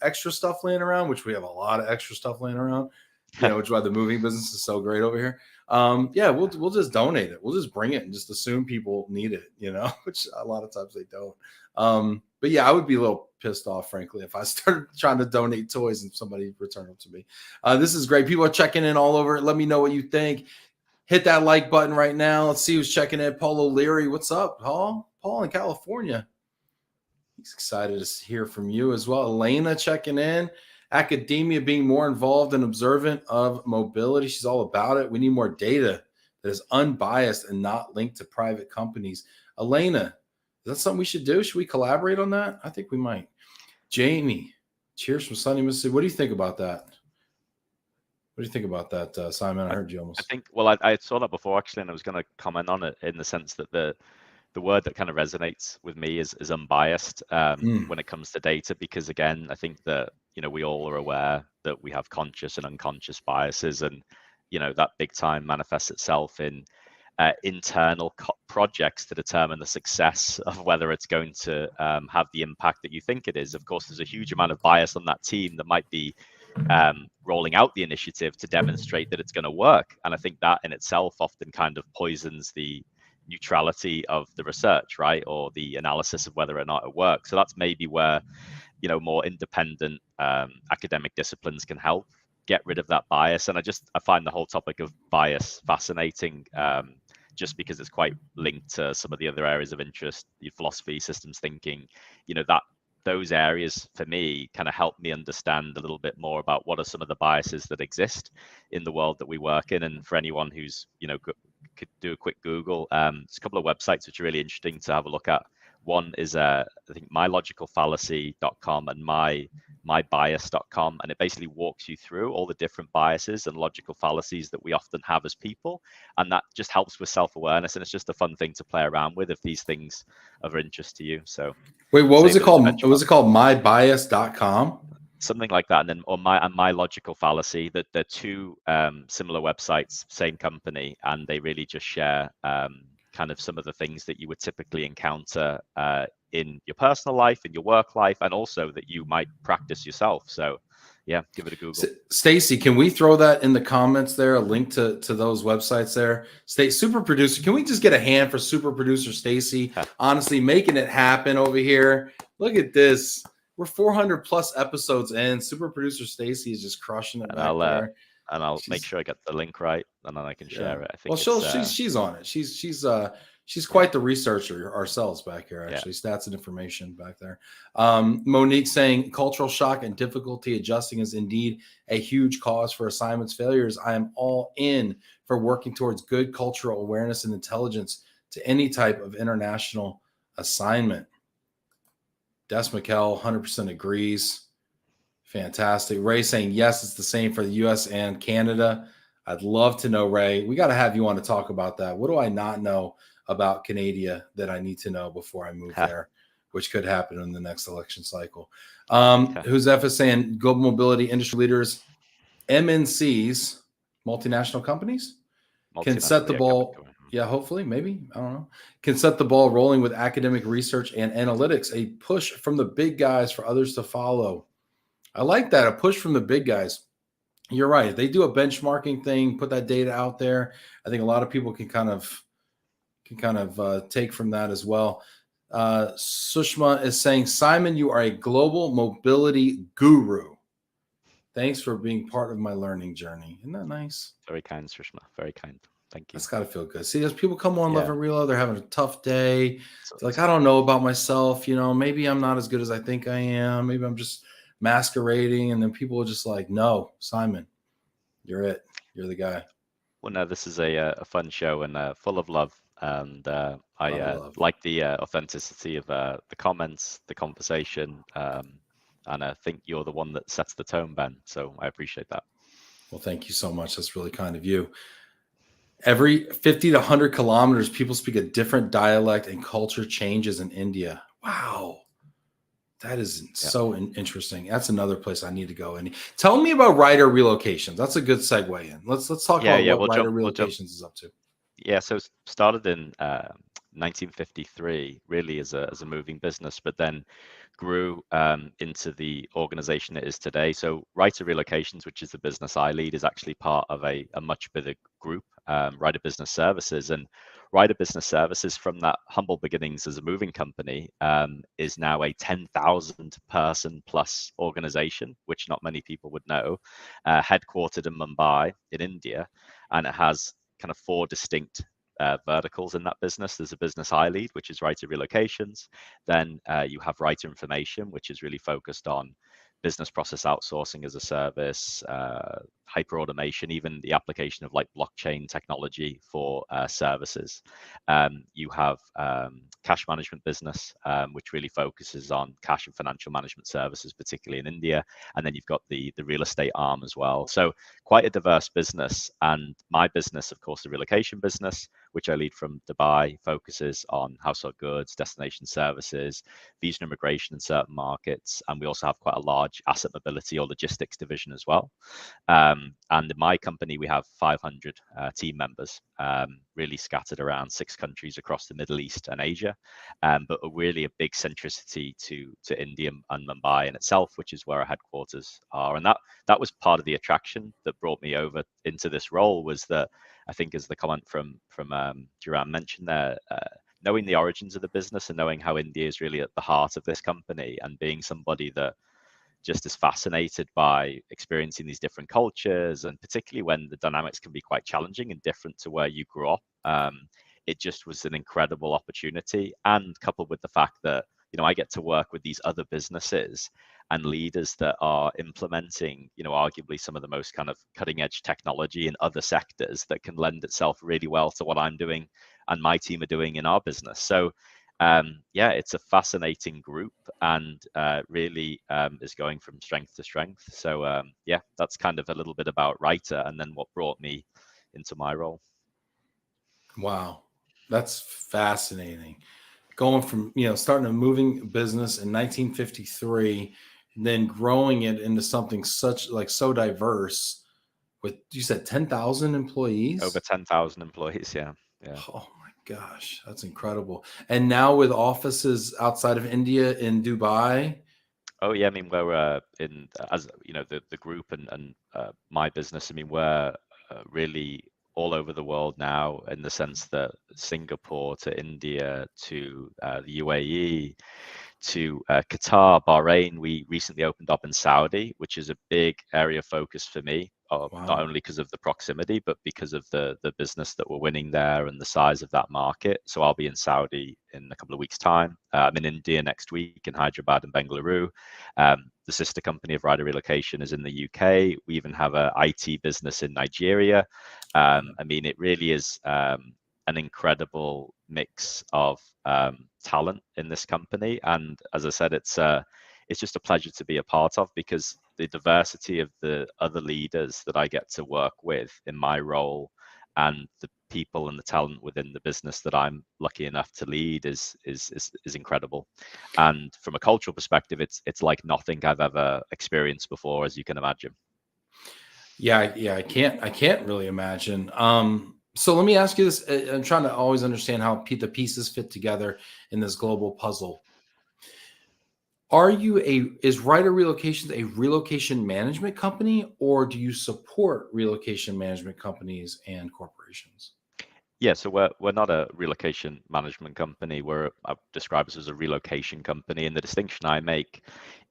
extra stuff laying around, which we have a lot of extra stuff laying around. Which is why the moving business is so great over here. Yeah, we'll just donate it. We'll just bring it and just assume people need it, which a lot of times they don't. But yeah, I would be a little pissed off, frankly, if I started trying to donate toys and somebody returned them to me. This is great. People are checking in all over. Let me know what you think. Hit that like button right now. Let's see who's checking in. Paul O'Leary, what's up, Paul? Paul in California. He's excited to hear from you as well. Elena checking in. Academia being more involved and observant of mobility. She's all about it. We need more data that is unbiased and not linked to private companies. Elena, is that something we should do? Should we collaborate on that? I think we might. Jamie, cheers from sunny Mississippi. What do you think about that? What do you think about that, Simon? I heard you I almost. think, well, I saw that before actually, and I was going to comment on it in the sense that the word that kind of resonates with me is unbiased when it comes to data, because again, I think that we all are aware that we have conscious and unconscious biases, and that big time manifests itself in internal projects to determine the success of whether it's going to have the impact that you think it is. Of course, there's a huge amount of bias on that team that might be rolling out the initiative to demonstrate that it's going to work, and I think that in itself often kind of poisons the neutrality of the research, right, or the analysis of whether or not it works. So that's maybe where more independent academic disciplines can help get rid of that bias. And I find the whole topic of bias fascinating, just because it's quite linked to some of the other areas of interest, the philosophy, systems thinking, that those areas for me kind of help me understand a little bit more about what are some of the biases that exist in the world that we work in. And for anyone who's could do a quick Google, there's a couple of websites which are really interesting to have a look at. One is I think mylogicalfallacy.com and mybias.com, and it basically walks you through all the different biases and logical fallacies that we often have as people, and that just helps with self-awareness, and it's just a fun thing to play around with if these things are of interest to you. So wait, what was it called? benchmark. Was it called mybias.com? Something like that, and then my logical fallacy. That they're two similar websites, same company, and they really just share kind of some of the things that you would typically encounter in your personal life, in your work life, and also that you might practice yourself. So yeah, give it a Google. Stacy, can we throw that in the comments there, a link to those websites there? Super producer, can we just get a hand for super producer Stacy? Honestly, making it happen over here. Look at this. We're 400 plus episodes in. Super producer Stacy is just crushing it back there. And I'll make sure I get the link right, and then I can share it. I think. Well, she's on it. She's quite the researcher ourselves back here. Actually, stats and information back there. Monique saying cultural shock and difficulty adjusting is indeed a huge cause for assignments failures. I am all in for working towards good cultural awareness and intelligence to any type of international assignment. Des McKell 100% agrees. Fantastic. Ray saying, yes, it's the same for the U.S. and Canada. I'd love to know, Ray. We got to have you on to talk about that. What do I not know about Canada that I need to know before I move there, which could happen in the next election cycle? Who's F saying global mobility industry leaders, MNCs, multinational companies, can set the ball. Yeah, hopefully, maybe. I don't know. Can set the ball rolling with academic research and analytics, a push from the big guys for others to follow. I like that, a push from the big guys. You're right. They do a benchmarking thing, put that data out there. I think a lot of people can kind of take from that as well. Sushma is saying, Simon, you are a global mobility guru. Thanks for being part of my learning journey. Isn't that nice? Very kind, Sushma. Very kind. Thank you. That's got to feel good. See, there's people come on Love and Reload. They're having a tough day. They're like, I don't know about myself. Maybe I'm not as good as I think I am. Maybe I'm just masquerading. And then people are just like, no, Simon, You're it. You're the guy. Well, no, this is a fun show and full of love, and A lot of I love. like the authenticity of the comments, the conversation, and I think you're the one that sets the tone, Ben. So I appreciate that. Well, thank you so much. That's really kind of you. Every 50 to 100 kilometers, people speak a different dialect and culture changes in India. Wow. That is Yeah. so interesting. That's another place I need to go. And tell me about Writer Relocations. That's a good segue in. Let's talk Yeah, about yeah. what We'll Writer jump. We'll jump. Relocations is up to. Yeah, so started in 1953, really as a moving business, but then grew into the organization it is today. So Writer Relocations, which is the business I lead, is actually part of a much bigger group, Writer Business Services. And Writer Business Services, from that humble beginnings as a moving company, is now a 10,000 person plus organization, which not many people would know, headquartered in Mumbai in India. And it has kind of four distinct verticals in that business. There's a business I lead, which is Writer Relocations. Then you have Writer Information, which is really focused on business process outsourcing as a service, hyper automation, even the application of like blockchain technology for services. You have cash management business, which really focuses on cash and financial management services, particularly in India. And then you've got the real estate arm as well. So quite a diverse business. And my business, of course, the relocation business, which I lead from Dubai, focuses on household goods, destination services, visa and immigration in certain markets. And we also have quite a large asset mobility or logistics division as well. And in my company, we have 500 team members, really scattered around 6 countries across the Middle East and Asia, but really a big centricity to India and Mumbai in itself, which is where our headquarters are. And that was part of the attraction that brought me over into this role, was that I think, as the comment from Duran mentioned there, knowing the origins of the business and knowing how India is really at the heart of this company, and being somebody that just is fascinated by experiencing these different cultures, and particularly when the dynamics can be quite challenging and different to where you grew up. It just was an incredible opportunity, and coupled with the fact that I get to work with these other businesses and leaders that are implementing, arguably some of the most kind of cutting edge technology in other sectors that can lend itself really well to what I'm doing and my team are doing in our business. So yeah, it's a fascinating group, and really is going from strength to strength. So yeah, that's kind of a little bit about Writer, and then what brought me into my role. Wow. That's fascinating. Going from, starting a moving business in 1953, and then growing it into something so diverse with, you said 10,000 Over employees? 10,000 employees, yeah. Yeah. Oh my gosh, that's incredible. And now with offices outside of India in Dubai. Oh yeah, I mean, we're in, as the group and my business. I mean, we're really all over the world now, in the sense that Singapore to India to the UAE to Qatar, Bahrain. We recently opened up in Saudi, which is a big area of focus for me, not Wow. only because of the proximity, but because of the business that we're winning there and the size of that market. So I'll be in Saudi in a couple of weeks' time. I'm in India next week, in Hyderabad and Bengaluru. The sister company of Rider Relocation is in the UK. We even have an IT business in Nigeria. I mean, it really is an incredible mix of talent in this company. And as I said, it's just a pleasure to be a part of, because the diversity of the other leaders that I get to work with in my role, and the people and the talent within the business that I'm lucky enough to lead is incredible. And from a cultural perspective, it's like nothing I've ever experienced before, as you can imagine. Yeah, I can't really imagine. So let me ask you this. I'm trying to always understand how the pieces fit together in this global puzzle. Is Writer Relocations a relocation management company, or do you support relocation management companies and corporations? Yeah, so we're not a relocation management company. I describe us as a relocation company, and the distinction I make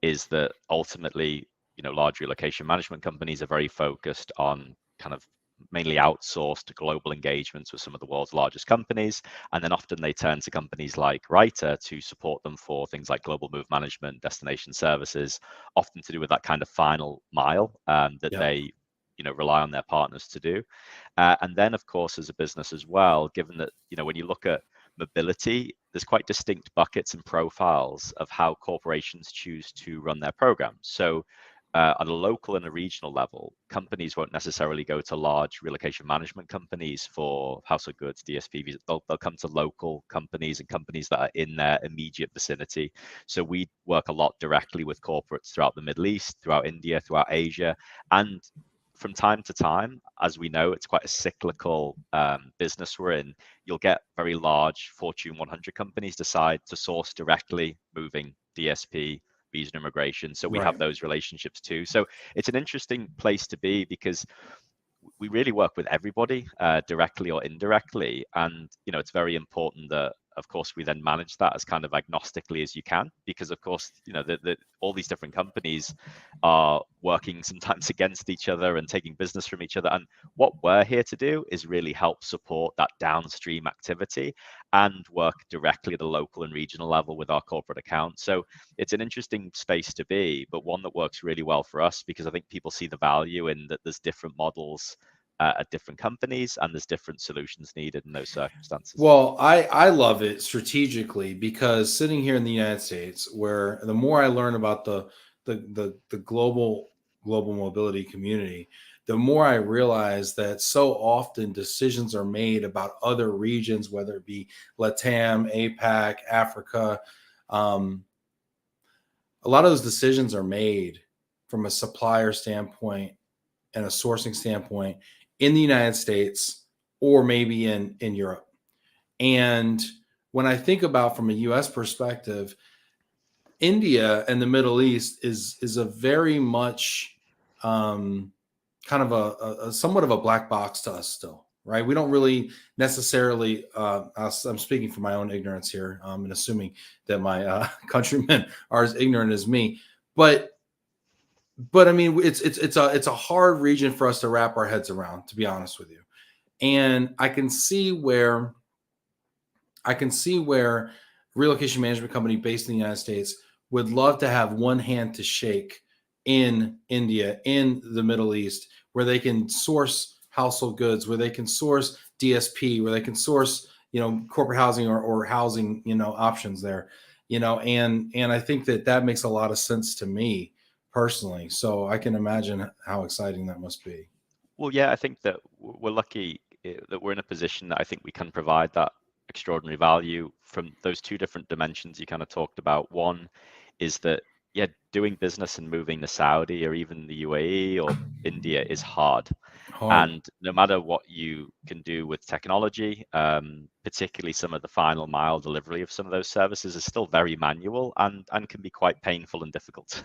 is that ultimately, large relocation management companies are very focused on kind of mainly outsourced global engagements with some of the world's largest companies, and then often they turn to companies like Writer to support them for things like global move management, destination services, often to do with that kind of final mile that Yep. they rely on their partners to do. And then, of course, as a business as well, given that, when you look at mobility, there's quite distinct buckets and profiles of how corporations choose to run their programs. So at a local and a regional level, companies won't necessarily go to large relocation management companies for household goods, DSP. They'll come to local companies and companies that are in their immediate vicinity. So we work a lot directly with corporates throughout the Middle East, throughout India, throughout Asia. And from time to time, as we know, it's quite a cyclical business we're in. You'll get very large Fortune 100 companies decide to source directly, moving DSP, visa and immigration. So we have those relationships too. So it's an interesting place to be because we really work with everybody, directly or indirectly. And, it's very important that, of course, we then manage that as kind of agnostically as you can, because, of course, all these different companies are working sometimes against each other and taking business from each other. And what we're here to do is really help support that downstream activity and work directly at the local and regional level with our corporate accounts. So it's an interesting space to be, but one that works really well for us because I think people see the value in that there's different models at different companies and there's different solutions needed in those circumstances. Well, I love it strategically because sitting here in the United States, where the more I learn about the global mobility community, the more I realize that so often decisions are made about other regions, whether it be Latam, APAC, Africa. A lot of those decisions are made from a supplier standpoint and a sourcing standpoint in the United States or maybe in Europe. And when I think about from a US perspective, India and the Middle East is a very much kind of a somewhat of a black box to us still, right? We don't really necessarily, I'm speaking from my own ignorance here, and assuming that my countrymen are as ignorant as me, but I mean, it's a hard region for us to wrap our heads around, to be honest with you. And I can see where relocation management company based in the United States would love to have one hand to shake in India, in the Middle East, where they can source household goods, where they can source DSP, where they can source, corporate housing or housing, options there, and I think that makes a lot of sense to me personally. So I can imagine how exciting that must be. Well, yeah, I think that we're lucky that we're in a position that I think we can provide that extraordinary value from those two different dimensions you kind of talked about. One is that, yeah, doing business and moving to Saudi or even the UAE or India is hard. And no matter what you can do with technology, particularly some of the final mile delivery of some of those services is still very manual and can be quite painful and difficult.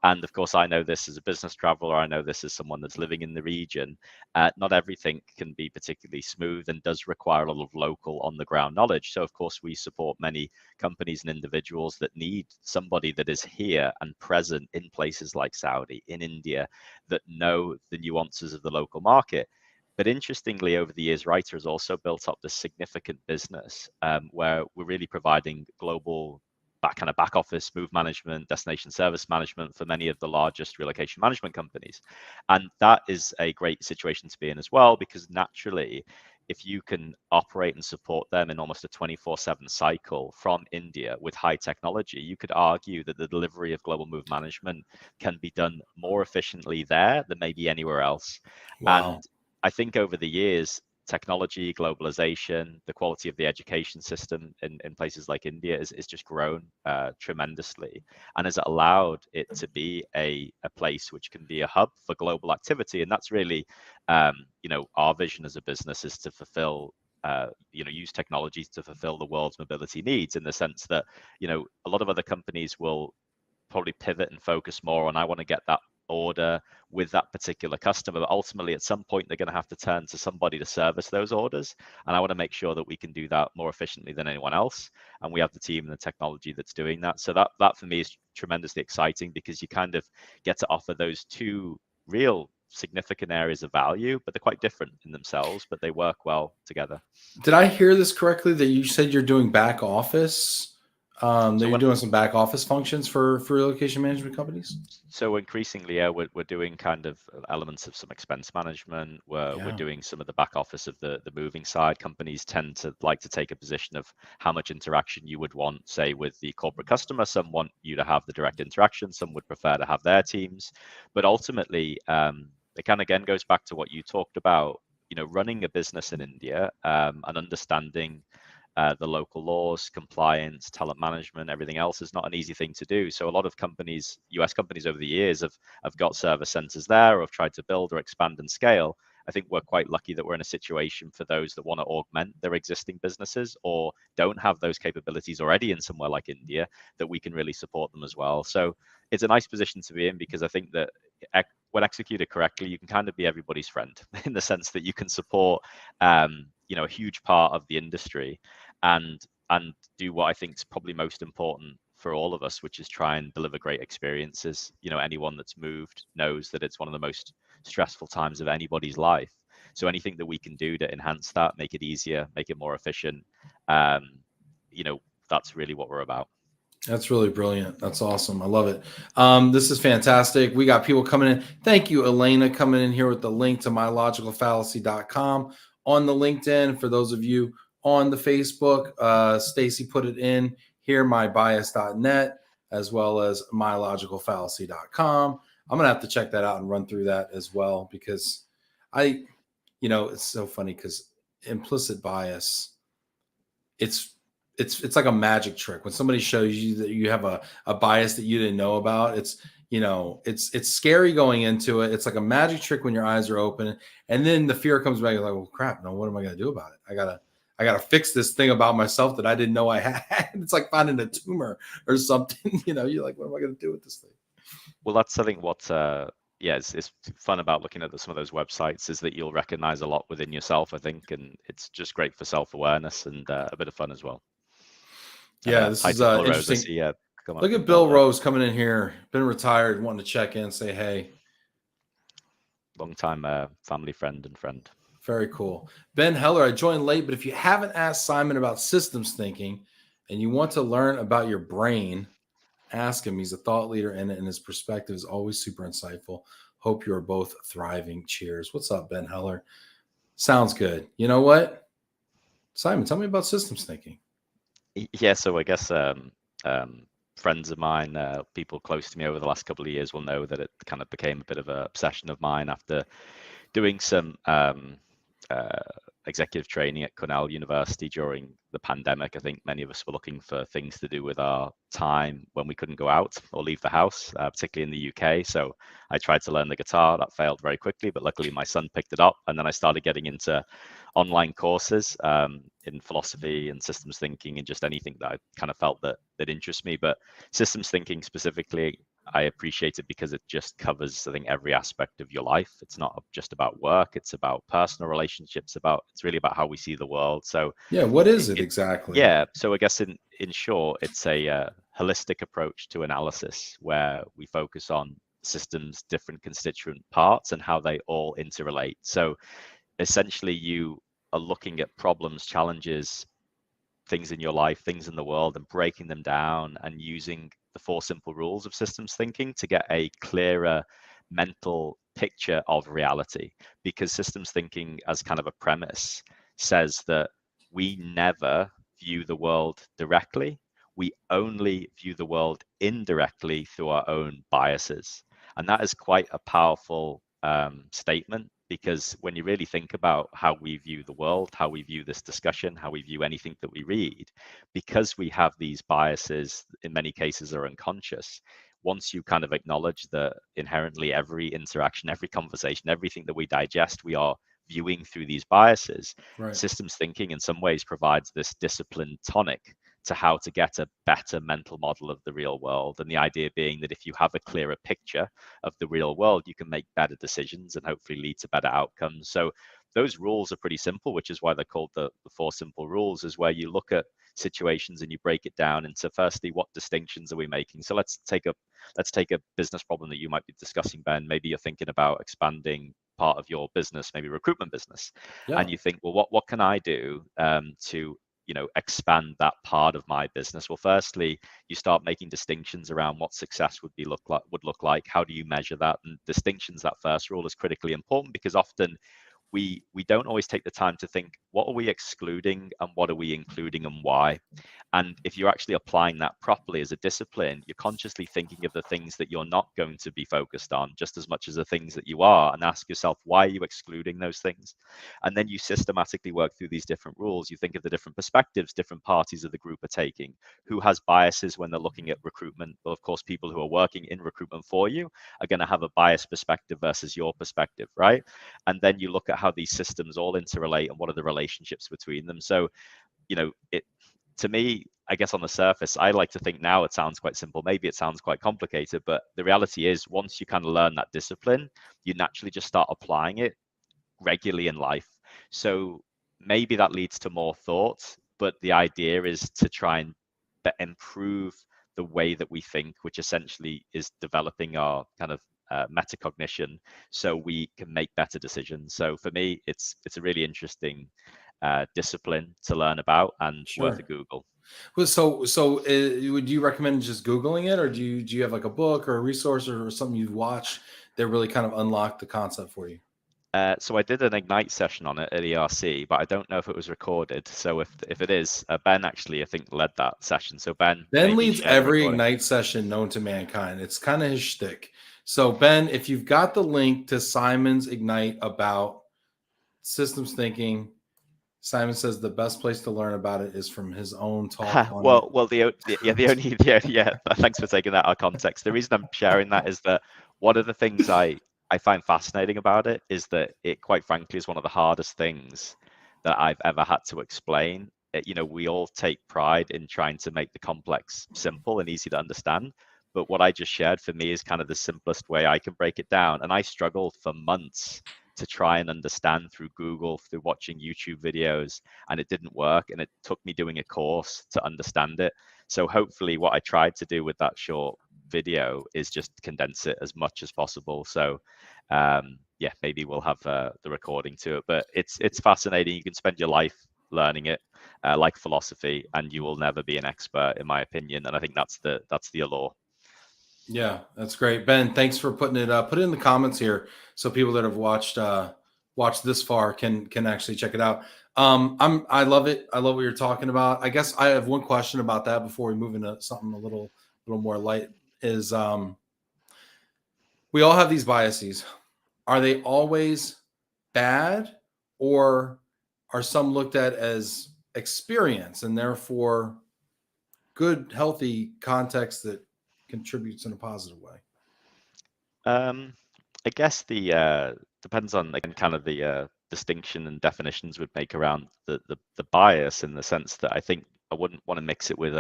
And of course, I know this as a business traveler, I know this as someone that's living in the region. Not everything can be particularly smooth and does require a lot of local on the ground knowledge. So of course, we support many companies and individuals that need somebody that is here and present in places like Saudi, in India, that know the nuances of the local market. But interestingly, over the years, Writer has also built up this significant business where we're really providing global back office move management, destination service management for many of the largest relocation management companies. And that is a great situation to be in as well, because naturally, if you can operate and support them in almost a 24/7 cycle from India with high technology, you could argue that the delivery of global move management can be done more efficiently there than maybe anywhere else. Wow. And I think over the years, technology, globalization, the quality of the education system in places like India is just grown tremendously, and has allowed it to be a place which can be a hub for global activity. And that's really, our vision as a business is to fulfill, use technologies to fulfill the world's mobility needs, in the sense that, a lot of other companies will probably pivot and focus more on, I want to get that order with that particular customer, but ultimately at some point they're going to have to turn to somebody to service those orders, and I want to make sure that we can do that more efficiently than anyone else, and we have the team and the technology that's doing that. So that for me is tremendously exciting, because you kind of get to offer those two real significant areas of value, but they're quite different in themselves, but they work well together. Did I hear this correctly, that you said you're doing back office That So you're when doing some back office functions for relocation management companies. So increasingly, yeah, we're doing kind of elements of some expense management. We're Yeah. doing some of the back office of the moving side. Companies tend to like to take a position of how much interaction you would want, say, with the corporate customer. Some want you to have the direct interaction. Some would prefer to have their teams. But ultimately, it kind of again goes back to what you talked about. You know, running a business in India and understanding the local laws, compliance, talent management, everything else is not an easy thing to do. So a lot of companies, US companies over the years have got service centers there or have tried to build or expand and scale. I think we're quite lucky that we're in a situation for those that want to augment their existing businesses or don't have those capabilities already in somewhere like India, that we can really support them as well. So it's a nice position to be in, because I think that when executed correctly, you can kind of be everybody's friend in the sense that you can support, a huge part of the industry, and do what I think is probably most important for all of us, which is try and deliver great experiences. You know, anyone that's moved knows that it's one of the most stressful times of anybody's life. So anything that we can do to enhance that, make it easier, make it more efficient, um, that's really what we're about. That's really brilliant. That's awesome. I love it. This is fantastic. We got people coming in. Thank you, Elena, coming in here with the link to mylogicalfallacy.com on the LinkedIn. For those of you on the Facebook, Stacy put it in here, mybias.net, as well as mylogicalfallacy.com. I'm going to have to check that out and run through that as well, because it's so funny because implicit bias, it's it's like a magic trick when somebody shows you that you have a bias that you didn't know about. It's scary going into it. It's like a magic trick when your eyes are open, and then the fear comes back. You're like, well, crap, no, what am I going to do about it? I gotta fix this thing about myself that I didn't know I had. It's like finding a tumor or something. You're like, what am I going to do with this thing? Well, that's I think what it's fun about looking at some of those websites, is that you'll recognize a lot within yourself, I think, and it's just great for self-awareness and a bit of fun as well. And Yeah, this hi is to Bill Rose. I interesting. see come up Look at Bill Bill there. Rose coming in here, been retired, wanting to check in, say hey. Long time family friend and friend. Very cool. Ben Heller, I joined late, but if you haven't asked Simon about systems thinking and you want to learn about your brain, ask him. He's a thought leader in it, and his perspective is always super insightful. Hope you are both thriving. Cheers. What's up, Ben Heller? Sounds good. You know what? Simon, tell me about systems thinking. Yeah, so I guess friends of mine, people close to me over the last couple of years will know that it kind of became a bit of an obsession of mine after doing some uh, executive training at Cornell University during the pandemic. I think many of us were looking for things to do with our time when we couldn't go out or leave the house, particularly in the UK. So I tried to learn the guitar. That failed very quickly, but luckily my son picked it up. And then I started getting into online courses in philosophy and systems thinking and just anything that I kind of felt that interests me. But systems thinking specifically, I appreciate it because it just covers, I think, every aspect of your life. It's not just about work; it's about personal relationships. It's really about how we see the world. So, Yeah, what is it exactly? yeah. So I guess in short, it's a holistic approach to analysis where we focus on systems, different constituent parts, and how they all interrelate. So essentially, you are looking at problems, challenges, things in your life, things in the world, and breaking them down and using the four simple rules of systems thinking to get a clearer mental picture of reality. Because systems thinking, as kind of a premise, says that we never view the world directly. We only view the world indirectly through our own biases. And that is quite a powerful statement, because when you really think about how we view the world, how we view this discussion, how we view anything that we read, because we have these biases, in many cases are unconscious. Once you kind of acknowledge that inherently every interaction, every conversation, everything that we digest, we are viewing through these biases, Right. systems thinking in some ways provides this disciplined tonic to how to get a better mental model of the real world. And the idea being that if you have a clearer picture of the real world, you can make better decisions and hopefully lead to better outcomes. So those rules are pretty simple, which is why they're called the four simple rules, is where you look at situations and you break it down into, firstly, what distinctions are we making? So let's take a business problem that you might be discussing, Ben. Maybe you're thinking about expanding part of your business, maybe recruitment business, Yeah. and you think, well, what can I do to expand that part of my business? Well, firstly, you start making distinctions around what success would look like. How do you measure that? And distinctions, that first rule, is critically important, because often we don't always take the time to think, what are we excluding and what are we including and why? And if you're actually applying that properly as a discipline, you're consciously thinking of the things that you're not going to be focused on just as much as the things that you are, and ask yourself, why are you excluding those things? And then you systematically work through these different rules. You think of the different perspectives different parties of the group are taking. Who has biases when they're looking at recruitment? Well, of course, people who are working in recruitment for you are going to have a biased perspective versus your perspective, right? And then you look at how these systems all interrelate and what are the relationships between them. So, to me, I guess on the surface, I like to think now it sounds quite simple. Maybe it sounds quite complicated, but the reality is, once you kind of learn that discipline, you naturally just start applying it regularly in life. So maybe that leads to more thought, but the idea is to try and improve the way that we think, which essentially is developing our kind of metacognition, so we can make better decisions. So for me, it's a really interesting discipline to learn about, and worth a Google. Well, so would you recommend just Googling it, or do you have like a book or a resource or something you've watched that really kind of unlocked the concept for you? So I did an Ignite session on it at ERC, but I don't know if it was recorded. So if it is, Ben actually, I think, led that session. So Ben maybe Leads share the every recording. Ignite session known to mankind. It's kind of his shtick. So Ben, if you've got the link to Simon's Ignite about systems thinking, Simon says the best place to learn about it is from his own talk on it. Well, thanks for taking that out of context. The reason I'm sharing that is that one of the things I find fascinating about it is that it, quite frankly, is one of the hardest things that I've ever had to explain. We all take pride in trying to make the complex simple and easy to understand. But what I just shared, for me, is kind of the simplest way I can break it down. And I struggled for months to try and understand through Google, through watching YouTube videos, and it didn't work. And it took me doing a course to understand it. So hopefully what I tried to do with that short video is just condense it as much as possible. So maybe we'll have the recording to it, but it's fascinating. You can spend your life learning it, like philosophy, and you will never be an expert, in my opinion. And I think that's the allure. Yeah, that's great. Ben, thanks for putting it up. Put it in the comments here so people that have watched this far can actually check it out. I love it. I love what you're talking about. I guess I have one question about that before we move into something a little more light. Is we all have these biases. Are they always bad, or are some looked at as experience and therefore good, healthy context that contributes in a positive way? I guess the depends on, again, kind of the distinction and definitions we'd make around the bias, in the sense that I think I wouldn't want to mix it with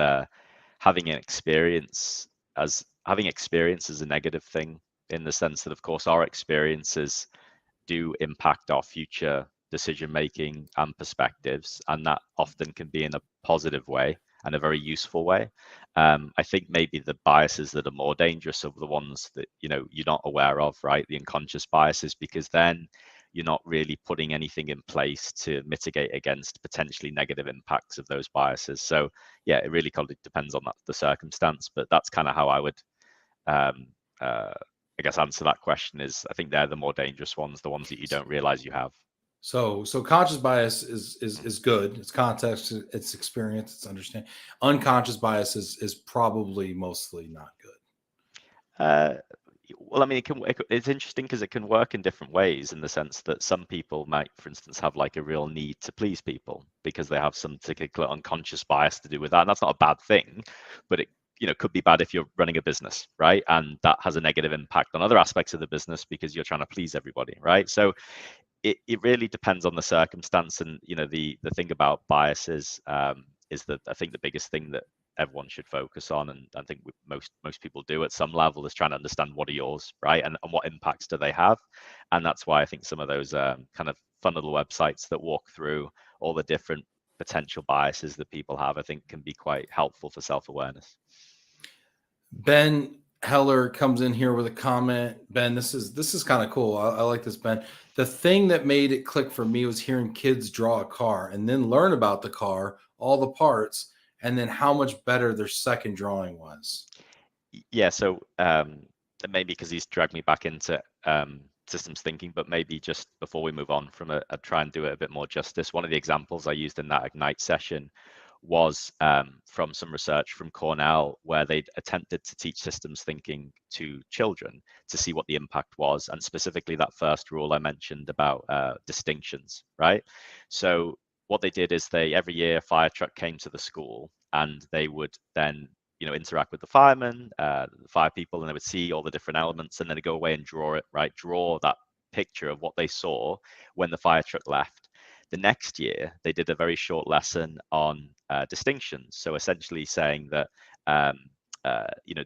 having experience as a negative thing, in the sense that, of course, our experiences do impact our future decision making and perspectives, and that often can be in a positive way and a very useful way. I think maybe the biases that are more dangerous are the ones that you're not aware of, right? The unconscious biases, because then you're not really putting anything in place to mitigate against potentially negative impacts of those biases. So yeah, it really kind of depends on the circumstance, but that's kind of how I would I guess answer that question. Is I think they're the more dangerous ones, the ones that you don't realize you have. So conscious bias is good. It's context, it's experience, it's understanding. Unconscious bias is probably mostly not good. Well, I mean, it's interesting because it can work in different ways, in the sense that some people might, for instance, have like a real need to please people because they have some particular unconscious bias to do with that. And that's not a bad thing, but it could be bad if you're running a business, right? And that has a negative impact on other aspects of the business because you're trying to please everybody, right? So it really depends on the circumstance. And the thing about biases is that I think the biggest thing that everyone should focus on, and I think most people do at some level, is trying to understand what are yours, right? And what impacts do they have? And that's why I think some of those kind of fun little websites that walk through all the different potential biases that people have, I think, can be quite helpful for self-awareness. Ben Heller comes in here with a comment. Ben, this is kind of cool. I like this, Ben. The thing that made it click for me was hearing kids draw a car and then learn about the car all the parts, and then how much better their second drawing was. Yeah, so maybe because he's dragged me back into systems thinking, but maybe just before we move on from a try and do it a bit more justice, one of the examples I used in that Ignite session was from some research from Cornell, where they'd attempted to teach systems thinking to children to see what the impact was, and specifically that first rule I mentioned about distinctions, right? So what they did is every year a fire truck came to the school, and they would then interact with the firemen, the fire people, and they would see all the different elements, and then they go away and draw it, right? Draw that picture of what they saw when the fire truck left. The next year, they did a very short lesson on distinctions. So essentially saying that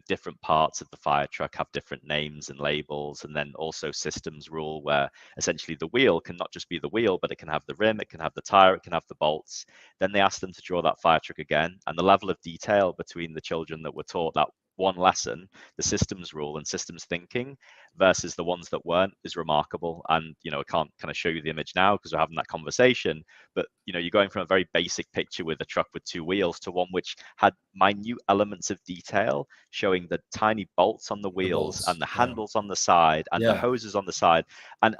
different parts of the fire truck have different names and labels, and then also systems rule where essentially the wheel can not just be the wheel, but it can have the rim, it can have the tire, it can have the bolts. Then they asked them to draw that fire truck again, and the level of detail between the children that were taught that one lesson, the systems rule and systems thinking, versus the ones that weren't, is remarkable. And I can't kind of show you the image now because we're having that conversation, but you're going from a very basic picture with a truck with two wheels to one which had minute elements of detail showing the tiny bolts on the wheels and the handles on the side and the hoses on the side, and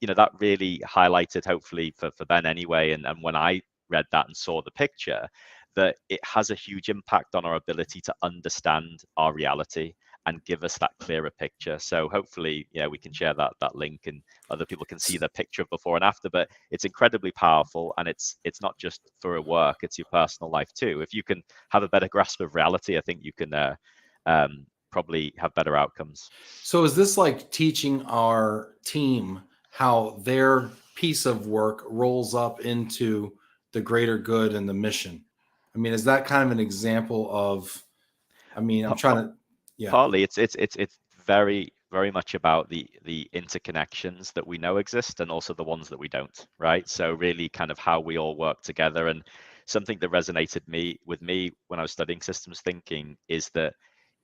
that really highlighted, hopefully for Ben anyway, and when I read that and saw the picture, that it has a huge impact on our ability to understand our reality and give us that clearer picture. So hopefully, we can share that link and other people can see the picture of before and after. But it's incredibly powerful, and it's not just for a work; it's your personal life too. If you can have a better grasp of reality, I think you can probably have better outcomes. So is this like teaching our team how their piece of work rolls up into the greater good and the mission? I mean, is that kind of an example of? I mean, I'm trying to. Yeah. Partly, it's very, very much about the interconnections that we know exist, and also the ones that we don't, right? So really kind of how we all work together. And something that resonated with me when I was studying systems thinking is that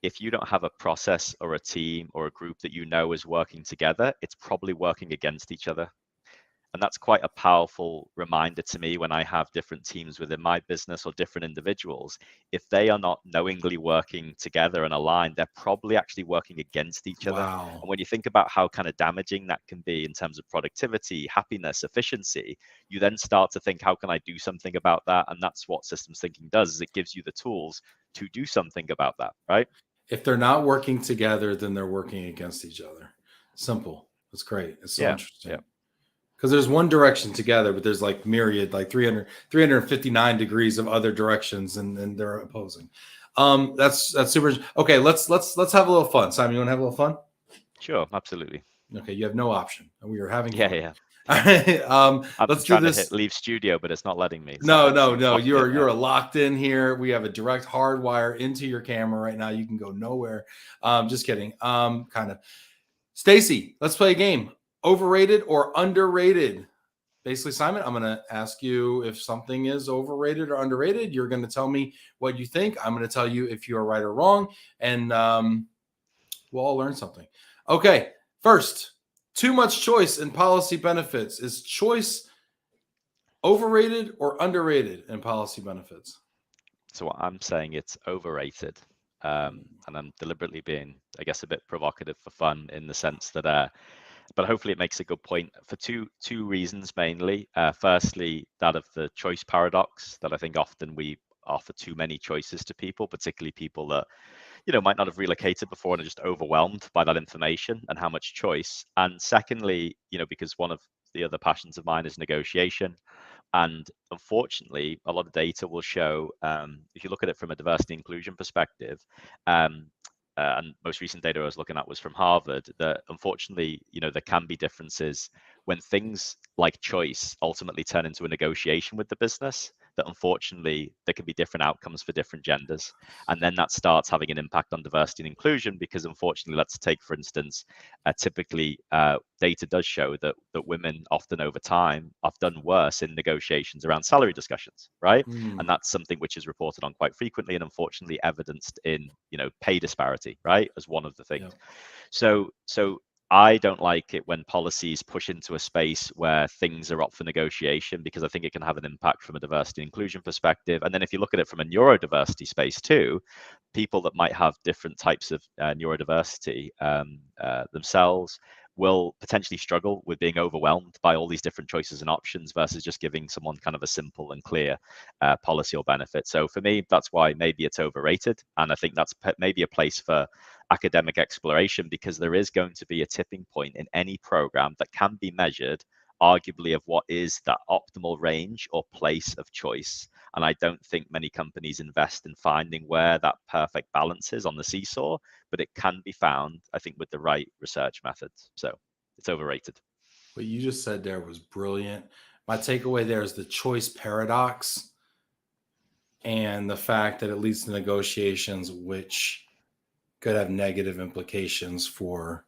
if you don't have a process or a team or a group that is working together, it's probably working against each other. And that's quite a powerful reminder to me when I have different teams within my business or different individuals. If they are not knowingly working together and aligned, they're probably actually working against each other. Wow. And when you think about how kind of damaging that can be in terms of productivity, happiness, efficiency, you then start to think, how can I do something about that? And that's what systems thinking does, is it gives you the tools to do something about that, right? If they're not working together, then they're working against each other. Simple. That's great. It's so interesting. Yeah. Because there's one direction together, but there's like myriad, like 359 degrees of other directions, and they're opposing. That's super. Okay, let's have a little fun. Simon, you want to have a little fun? Sure, absolutely. Okay, you have no option. We are having fun. Yeah. Let's do this. To hit leave studio, but it's not letting me. So no. You're locked in here. We have a direct hard wire into your camera right now. You can go nowhere. Just kidding. Kind of. Stacy, let's play a game. Overrated or underrated? Basically, Simon, I'm going to ask you if something is overrated or underrated. You're going to tell me what you think. I'm going to tell you if you are right or wrong, and we'll all learn something. Okay, first, too much choice in policy benefits. Is choice overrated or underrated in policy benefits? So what I'm saying, it's overrated. And I'm deliberately being, I guess, a bit provocative for fun, in the sense that but hopefully it makes a good point for two reasons mainly. Firstly, that of the choice paradox, that I think often we offer too many choices to people, particularly people that might not have relocated before and are just overwhelmed by that information and how much choice. And secondly, because one of the other passions of mine is negotiation. And unfortunately, a lot of data will show, if you look at it from a diversity inclusion perspective, and most recent data I was looking at was from Harvard, that unfortunately, there can be differences when things like choice ultimately turn into a negotiation with the business, that unfortunately there can be different outcomes for different genders. And then that starts having an impact on diversity and inclusion, because unfortunately, let's take, for instance, typically data does show that women often over time have done worse in negotiations around salary discussions, right? And that's something which is reported on quite frequently, and unfortunately evidenced in pay disparity, right, as one of the things. So I don't like it when policies push into a space where things are up for negotiation, because I think it can have an impact from a diversity and inclusion perspective. And then if you look at it from a neurodiversity space too, people that might have different types of neurodiversity themselves will potentially struggle with being overwhelmed by all these different choices and options versus just giving someone kind of a simple and clear policy or benefit. So for me, that's why maybe it's overrated. And I think that's maybe a place for academic exploration, because there is going to be a tipping point in any program that can be measured, arguably, of what is that optimal range or place of choice. And I don't think many companies invest in finding where that perfect balance is on the seesaw, but it can be found, I think, with the right research methods. So it's overrated. What you just said there was brilliant. My takeaway there is the choice paradox and the fact that it leads to negotiations, which could have negative implications for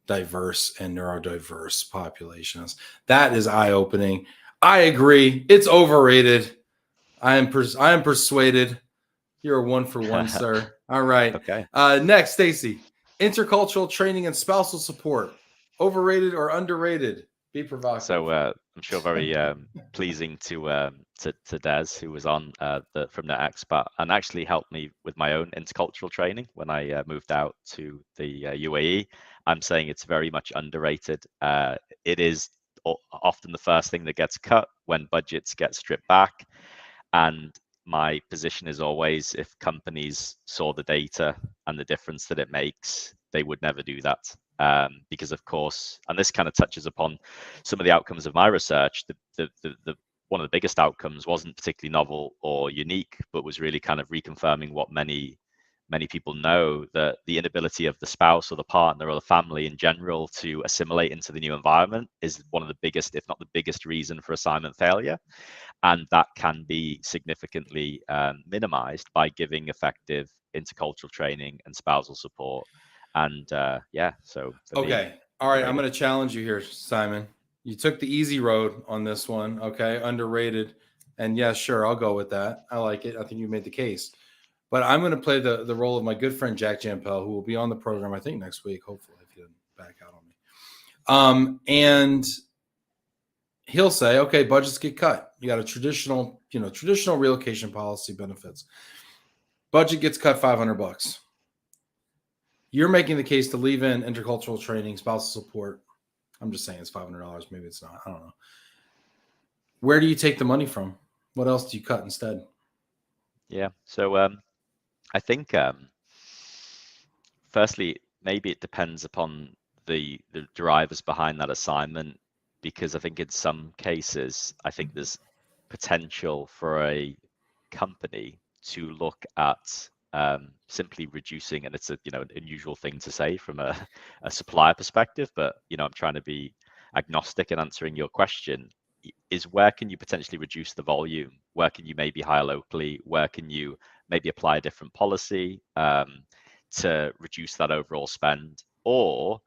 diverse and neurodiverse populations. That is eye-opening. I agree. It's overrated. I am persuaded. You're a 1 for 1, sir. All right. Okay. Next, Stacy. Intercultural training and spousal support. Overrated or underrated? Be provocative. So I'm sure very pleasing to Des, who was on from the expat and actually helped me with my own intercultural training when I moved out to the UAE. I'm saying it's very much underrated. It is often the first thing that gets cut when budgets get stripped back. And my position is always, if companies saw the data and the difference that it makes, they would never do that. Because of course, and this kind of touches upon some of the outcomes of my research, the one of the biggest outcomes wasn't particularly novel or unique, but was really kind of reconfirming what many people know, that the inability of the spouse or the partner or the family in general to assimilate into the new environment is one of the biggest, if not the biggest, reason for assignment failure. And that can be significantly minimized by giving effective intercultural training and spousal support. And yeah, so for okay. me, All right. I'm underrated. going to challenge you here, Simon. You took the easy road on this one. Okay. Underrated. And yeah, sure. I'll go with that. I like it. I think you made the case. But I'm going to play the role of my good friend, Jack Jampel, who will be on the program, I think, next week, hopefully, if he doesn't back out on me. And he'll say, okay, budgets get cut. You got a traditional relocation policy benefits. Budget gets cut $500. You're making the case to leave in intercultural training, spousal support. I'm just saying it's $500. Maybe it's not. I don't know. Where do you take the money from? What else do you cut instead? Yeah. So I think firstly, maybe it depends upon the drivers behind that assignment, because I think in some cases, I think there's potential for a company to look at simply reducing, and it's a an unusual thing to say from a supplier perspective, but I'm trying to be agnostic in answering your question. Is where can you potentially reduce the volume? Where can you maybe hire locally? Where can you maybe apply a different policy to reduce that overall spend? Or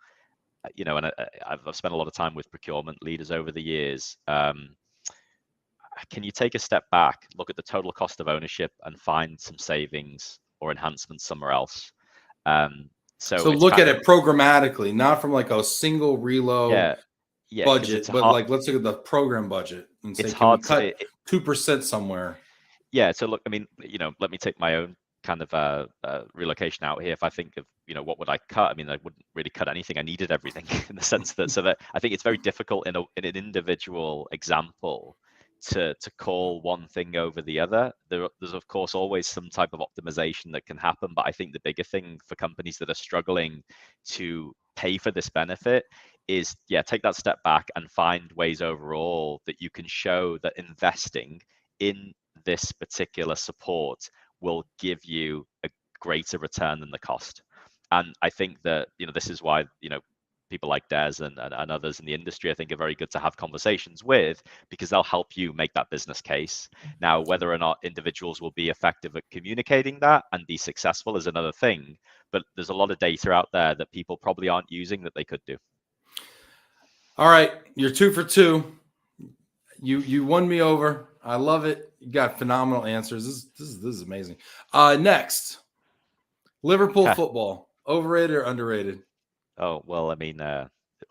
and I've spent a lot of time with procurement leaders over the years. Can you take a step back, look at the total cost of ownership, and find some savings or enhancements somewhere else? So it's look kind at of, it programmatically, not from like a single relo yeah, because budget, but like let's look at the program budget and say, it's can we hard cut 2% somewhere? yeah. So look, I mean, let me take my own kind of relocation out here. If I think of what would I cut, I mean, I wouldn't really cut anything. I needed everything in the sense that, so that I think it's very difficult in an individual example to call one thing over the other. There's of course always some type of optimization that can happen, but I think the bigger thing for companies that are struggling to pay for this benefit is, take that step back and find ways overall that you can show that investing in this particular support will give you a greater return than the cost. And I think that this is why people like Des and others in the industry, I think, are very good to have conversations with, because they'll help you make that business case. Now, whether or not individuals will be effective at communicating that and be successful is another thing, but there's a lot of data out there that people probably aren't using that they could do. All right, you're 2 for 2. You won me over. I love it. You got phenomenal answers. This is amazing. Next, Liverpool football, overrated or underrated? Oh, well, I mean,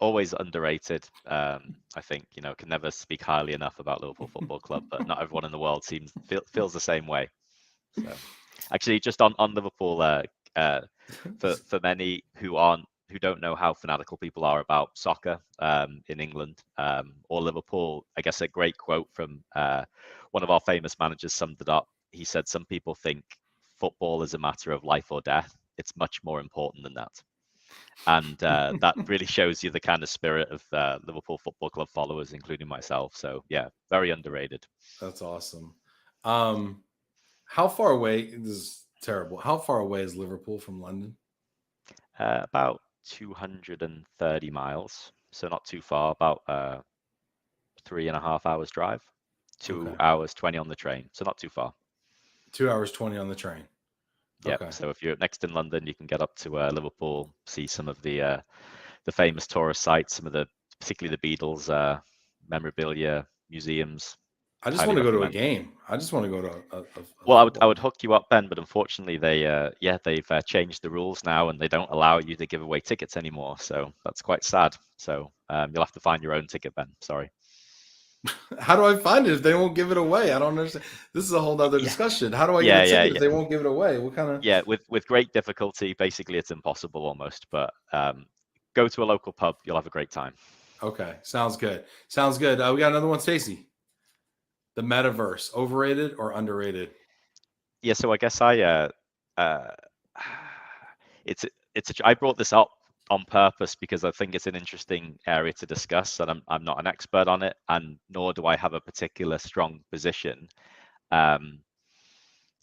always underrated. I think, can never speak highly enough about Liverpool Football Club, but not everyone in the world feels the same way. So, actually, just on Liverpool, for many who don't know how fanatical people are about soccer in England or Liverpool, I guess a great quote from one of our famous managers summed it up. He said, "Some people think football is a matter of life or death. It's much more important than that." And that really shows you the kind of spirit of Liverpool Football Club followers, including myself. So yeah, very underrated. That's awesome. How far away? This is terrible. How far away is Liverpool from London? About 230 miles, so not too far. About 3.5 hours drive, two Okay. hours 20 on the train, so not too far. 2 hours 20 on the train. Yep. Okay. So if you're next in London, you can get up to Liverpool, see some of the famous tourist sites, some of the particularly the Beatles memorabilia, museums. I just Highly want to go to a recommend. game. I just want to go to a Well, I football would game. hook you up, Ben, but unfortunately they've changed the rules now and they don't allow you to give away tickets anymore. So that's quite sad. So you'll have to find your own ticket, Ben. Sorry. How do I find it if they won't give it away? I don't understand. This is a whole nother Yeah, discussion. How do I get a yeah, yeah, ticket if yeah. they won't give it away? What kind of? Yeah, with great difficulty. Basically, it's impossible almost. But go to a local pub. You'll have a great time. Okay, sounds good. Sounds good. We got another one, Stacy. The metaverse, overrated or underrated? Yeah, so I guess uh, it's I brought this up on purpose because I think it's an interesting area to discuss, and I'm not an expert on it, and nor do I have a particular strong position. Um,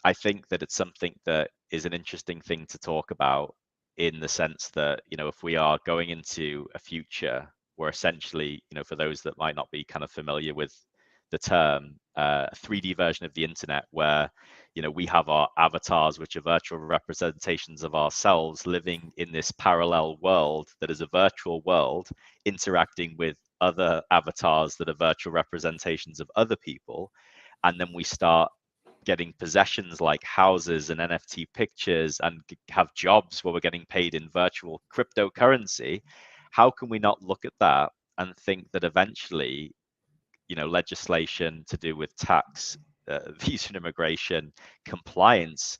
I think that it's something that is an interesting thing to talk about in the sense that, if we are going into a future where essentially, for those that might not be kind of familiar with the term, a 3D version of the internet where, we have our avatars, which are virtual representations of ourselves living in this parallel world that is a virtual world, interacting with other avatars that are virtual representations of other people. And then we start getting possessions like houses and NFT pictures and have jobs where we're getting paid in virtual cryptocurrency, how can we not look at that and think that eventually, legislation to do with tax, visa and immigration, compliance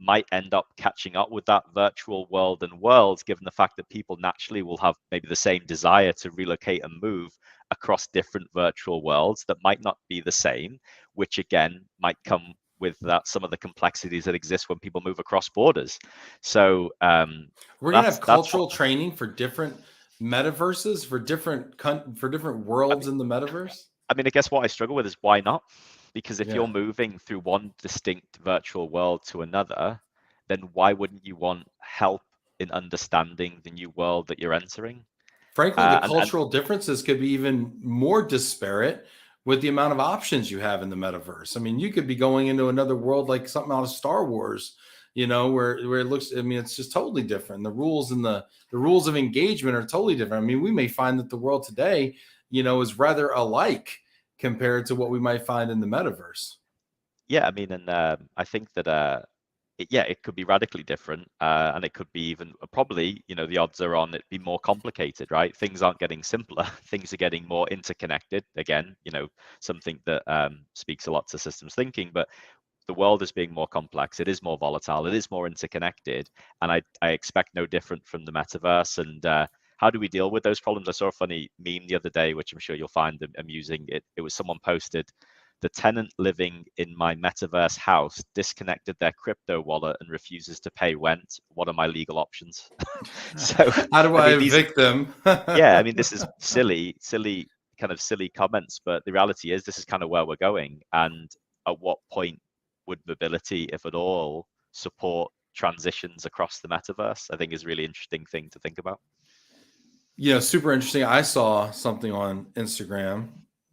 might end up catching up with that virtual world and worlds, given the fact that people naturally will have maybe the same desire to relocate and move across different virtual worlds that might not be the same, which again might come with that some of the complexities that exist when people move across borders. So We're gonna that's have that's what cultural training for different metaverses for different I worlds mean. in the metaverse. I mean, I guess what I struggle with is why not? Because if Yeah. you're moving through one distinct virtual world to another, then why wouldn't you want help in understanding the new world that you're entering? Frankly, the And cultural differences could be even more disparate with the amount of options you have in the metaverse. I mean, you could be going into another world like something out of Star Wars, where it looks. I mean, it's just totally different. The rules and the rules of engagement are totally different. I mean, we may find that the world today, is rather alike compared to what we might find in the metaverse. yeah, I mean, and I think that it could be radically different, and it could be even probably, the odds are on it be more complicated, right? Things aren't getting simpler; things are getting more interconnected. Again, something that speaks a lot to systems thinking, but the world is being more complex. It is more volatile. It is more interconnected, and I expect no different from the metaverse. And how do we deal with those problems? I saw a funny meme the other day, which I'm sure you'll find amusing. It was someone posted, "The tenant living in my metaverse house disconnected their crypto wallet and refuses to pay rent. What are my legal options?" So, How do I I mean, these, evict them? yeah, I mean, this is silly, kind of silly comments, but the reality is this is kind of where we're going. And at what point would mobility, if at all, support transitions across the metaverse? I think is a really interesting thing to think about. Super interesting. I saw something on Instagram,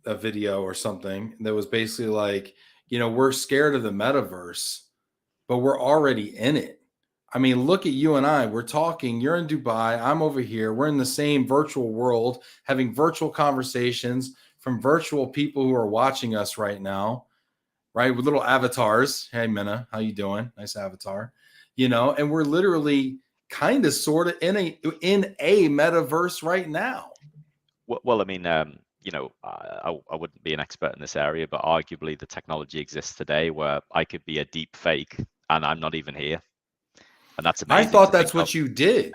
a video or something that was basically like, we're scared of the metaverse, but we're already in it. I mean, look at you and I. We're talking. You're in Dubai. I'm over here. We're in the same virtual world, having virtual conversations from virtual people who are watching us right now, right? With little avatars. Hey, Minna, how you doing? Nice avatar. And we're literally kind of sort of in a metaverse right now. Well, I mean, I wouldn't be an expert in this area, but arguably the technology exists today where I could be a deep fake and I'm not even here, and that's I amazing thought to think that's of. what you did.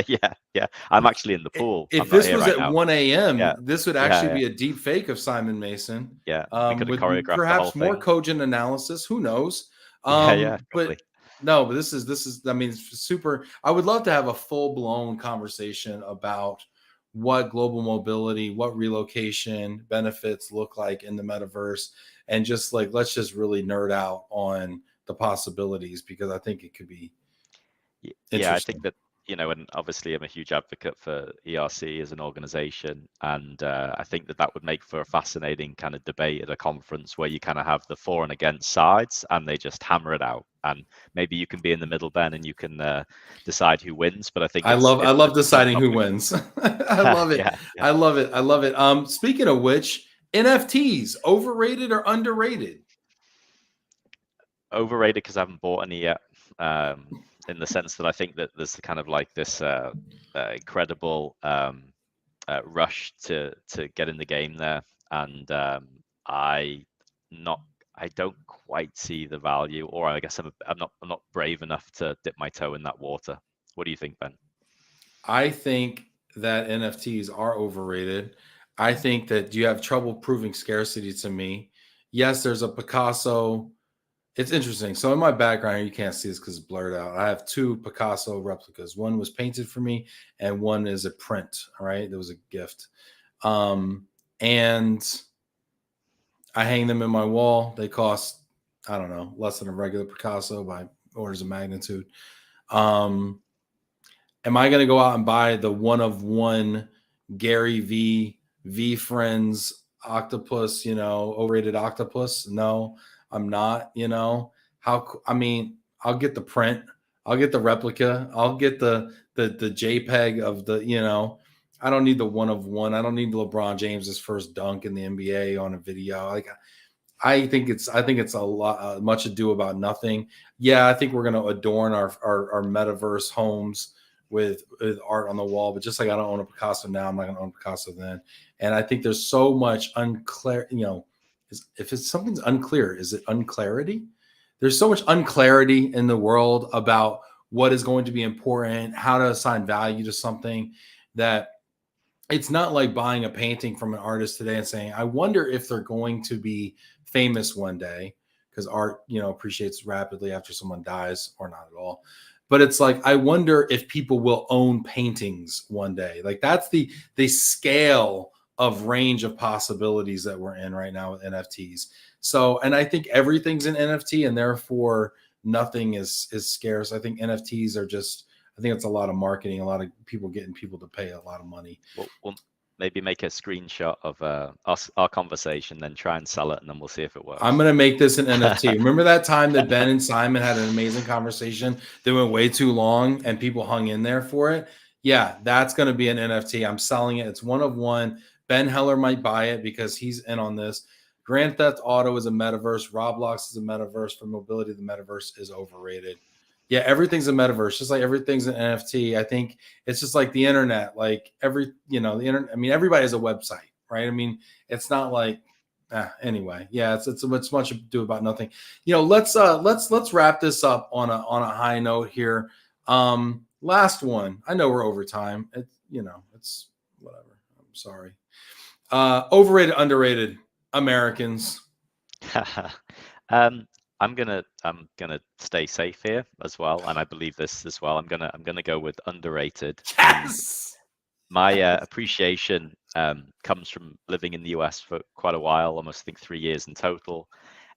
Yeah, yeah. I'm actually in the pool. I'm If not this here was right at now. 1 a.m., Yeah, this would yeah, actually yeah, be a deep fake of Simon Mason, yeah. We could have with choreographed the whole perhaps more thing. cogent analysis. Who knows? Yeah, yeah, But probably. no, but this is. I mean, it's super. I would love to have a full blown conversation about what global mobility, what relocation benefits look like in the metaverse, and just like let's just really nerd out on the possibilities because I think it could be Yeah, I think interesting. that, and obviously I'm a huge advocate for ERC as an organization, and I think that that would make for a fascinating kind of debate at a conference where you kind of have the for and against sides, and they just hammer it out. And maybe you can be in the middle, Ben, and you can decide who wins. But I think I love it's a fun deciding who topic. wins. I love it. Yeah, yeah. I love it. I love it. Speaking of which, NFTs overrated or underrated? Overrated because I haven't bought any yet. In the sense that I think that there's kind of like this incredible rush to get in the game there, and I not I don't quite see the value, or I guess I'm not brave enough to dip my toe in that water. What do you think, Ben? I think that NFTs are overrated. I think that you have trouble proving scarcity to me. Yes, there's a Picasso. It's interesting. So in my background, you can't see this because it's blurred out. I have two Picasso replicas. One was painted for me, and one is a print. All right, there was a gift, and I hang them in my wall. They cost, I don't know, less than a regular Picasso by orders of magnitude. Um, am I going to go out and buy the one of one Gary V Friends octopus, overrated octopus? No, I'm not, I mean, I'll get the print, I'll get the replica, I'll get the JPEG of I don't need the one of one. I don't need LeBron James's first dunk in the NBA on a video. Like I think it's a lot much ado about nothing. Yeah, I think we're going to adorn our metaverse homes with art on the wall, but just like I don't own a Picasso now, I'm not going to own a Picasso then. And I think there's so much unclear. If it's something's unclear, is it unclarity? There's so much unclarity in the world about what is going to be important, how to assign value to something that it's not like buying a painting from an artist today and saying, I wonder if they're going to be famous one day because art, appreciates rapidly after someone dies or not at all. But it's like, I wonder if people will own paintings one day. Like that's the scale of range of possibilities that we're in right now with NFTs. So, and I think everything's an NFT and therefore nothing is scarce. I think NFTs are just, I think it's a lot of marketing, a lot of people getting people to pay a lot of money. We'll maybe make a screenshot of our conversation, then try and sell it, and then we'll see if it I'm works. going to make this an NFT. Remember that time that Ben and Simon had an amazing conversation that went way too long and people hung in there for it? Yeah, that's going to be an NFT. I'm selling it. It's one of one. Ben Heller might buy it because he's in on this. Grand Theft Auto is a metaverse. Roblox is a metaverse. For mobility, the metaverse is overrated. Yeah, everything's a metaverse, just like everything's an NFT. I think it's just like the internet. Like the internet. I mean, everybody has a website, right? I mean, it's not like anyway, yeah, it's much ado about nothing. Let's wrap this up on a high note here. Last one. I know we're over time. It's whatever. I'm sorry. Overrated, underrated Americans. um, I'm gonna stay safe here as well, and I believe this as well. I'm gonna go with underrated, and Yes. my appreciation comes from living in the US for quite a while, almost I think 3 years in total,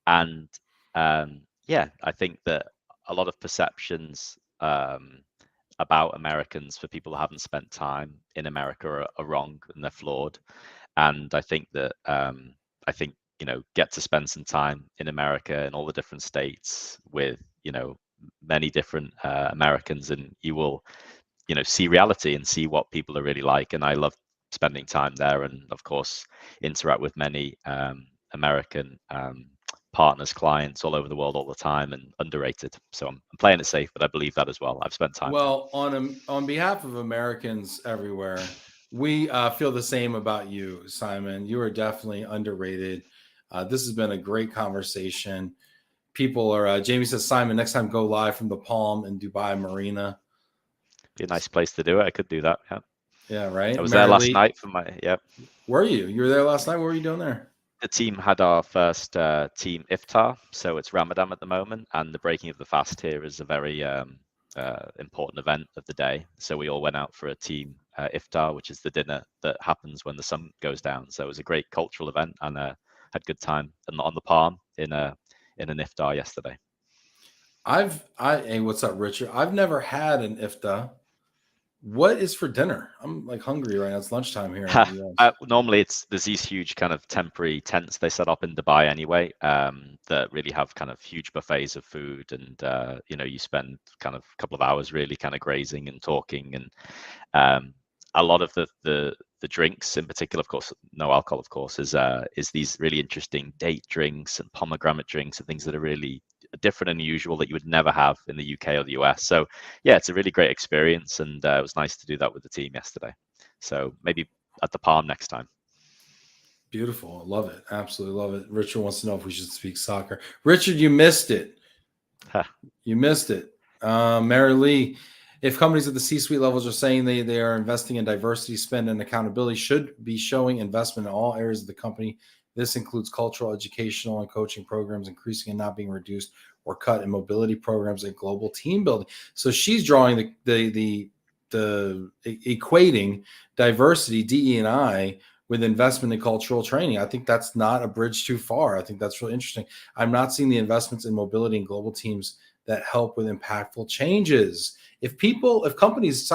and yeah, I think that a lot of perceptions about Americans for people who haven't spent time in America are wrong and they're flawed. And I think that get to spend some time in America in all the different states with many different Americans, and you will see reality and see what people are really like. And I love spending time there, and of course interact with many American partners, clients all over the world all the time, and underrated. So I'm playing it safe, but I believe that as well. I've spent time there. Well, on behalf of Americans everywhere, we feel the same about you, Simon. You are definitely underrated. This has been a great conversation. People are. Jamie says, Simon, next time go live from the Palm in Dubai Marina. Be a nice place to do it. I could do that. Yeah. Yeah, right. I was there Mary last Lee, night for my, yeah. were you? You were there last night. What were you doing there? The team had our first team iftar, so it's Ramadan at the moment, and the breaking of the fast here is a very important event of the day. So we all went out for a team iftar, which is the dinner that happens when the sun goes down. So it was a great cultural event, and had good time and on the Palm in an iftar yesterday. Hey, what's up, Richard? I've never had an iftar. What is for dinner? I'm like hungry right now. It's lunchtime here in the US. Normally, there's these huge kind of temporary tents they set up in Dubai anyway, that really have kind of huge buffets of food, and you spend kind of a couple of hours really kind of grazing and talking, and a lot of the drinks in particular, of course, no alcohol, of course, is these really interesting date drinks and pomegranate drinks and things that are really different and unusual that you would never have in the UK or the US. So yeah, it's a really great experience, and it was nice to do that with the team yesterday. So maybe at the Palm next time. Beautiful. I love it. Absolutely love it. Richard wants to know if we should speak soccer. Richard, you missed it. You missed it. Mary Lee, if companies at the C-suite levels are saying they are investing in diversity, spend, and accountability, should be showing investment in all areas of the company. This includes cultural, educational, and coaching programs, increasing and not being reduced or cut in mobility programs and global team building. So she's drawing the equating diversity, DE&I, with investment in cultural training. I think that's not a bridge too far. I think that's really interesting. I'm not seeing the investments in mobility and global teams that help with impactful changes. If companies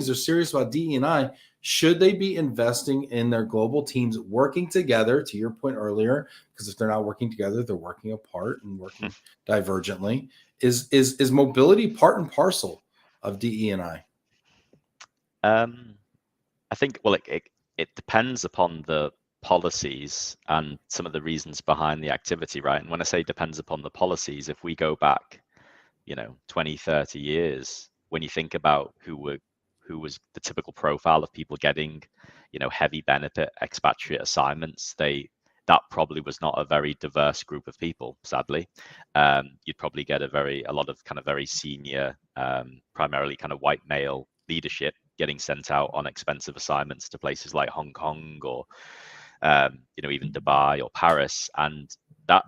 are serious about DE&I, should they be investing in their global teams working together, to your point earlier? Because if they're not working together, they're working apart and working divergently. Is mobility part and parcel of DE&I? I think, well, it depends upon the policies and some of the reasons behind the activity, right? And when I say depends upon the policies, if we go back 20, 30 years, when you think about who was the typical profile of people getting heavy benefit expatriate assignments, that probably was not a very diverse group of people, sadly. You'd probably get a lot of kind of very senior, primarily kind of white male leadership getting sent out on expensive assignments to places like Hong Kong or even Dubai or Paris, and that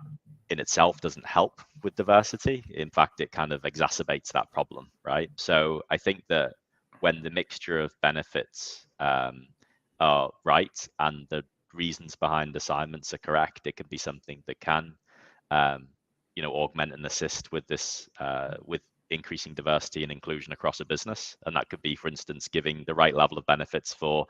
in itself doesn't help with diversity. In fact, it kind of exacerbates that problem, right? So I think that when the mixture of benefits are right and the reasons behind assignments are correct, it can be something that can augment and assist with this with increasing diversity and inclusion across a business. And that could be, for instance, giving the right level of benefits for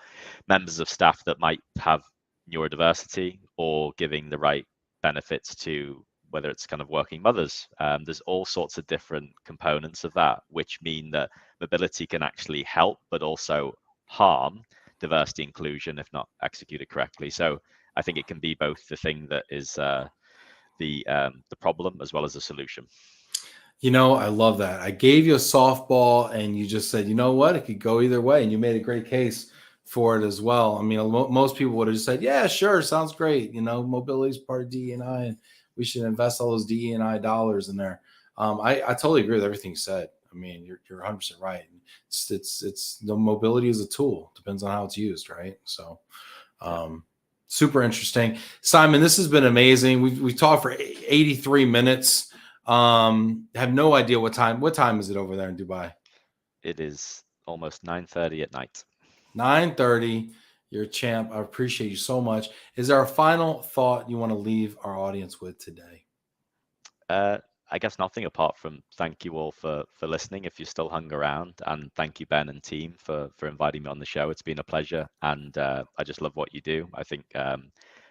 members of staff that might have neurodiversity, or giving the right benefits to whether it's kind of working mothers. There's all sorts of different components of that, which mean that mobility can actually help, but also harm diversity inclusion if not executed correctly. So I think it can be both the thing that is the problem as well as the solution. I love that. I gave you a softball and you just said, you know what, it could go either way. And you made a great case for it as well. I mean, most people would have just said, yeah, sure, sounds great. Mobility is part of DE&I and we should invest all those DE&I dollars in there. I totally agree with everything you said. I mean, you're 100% right. It's the mobility is a tool. Depends on how it's used, right? So, super interesting. Simon, this has been amazing. We've talked for 83 minutes. Have no idea what time is it over there in Dubai? It is almost 9:30 at night. 9:30. You're a champ. I appreciate you so much. Is there a final thought you want to leave our audience with today? I guess nothing apart from thank you all for listening if you still hung around, and thank you, Ben and team, for inviting me on the show. It's been a pleasure, and I just love what you do. I think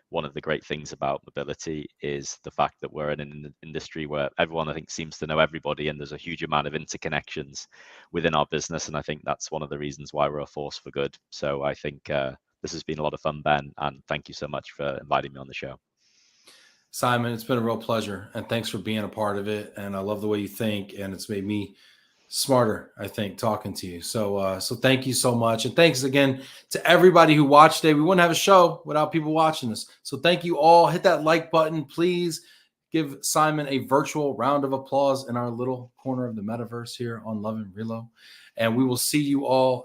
one of the great things about mobility is the fact that we're in an industry where everyone, I think, seems to know everybody, and there's a huge amount of interconnections within our business, and I think that's one of the reasons why we're a force for good. So I think this has been a lot of fun, Ben, and thank you so much for inviting me on the show. Simon, it's been a real pleasure, and thanks for being a part of it. And I love the way you think, and it's made me smarter, I think, talking to you. So thank you so much, and thanks again to everybody who watched today. We wouldn't have a show without people watching this. So thank you all. Hit that like button, please. Give Simon a virtual round of applause in our little corner of the metaverse here on Love and Relo, and we will see you all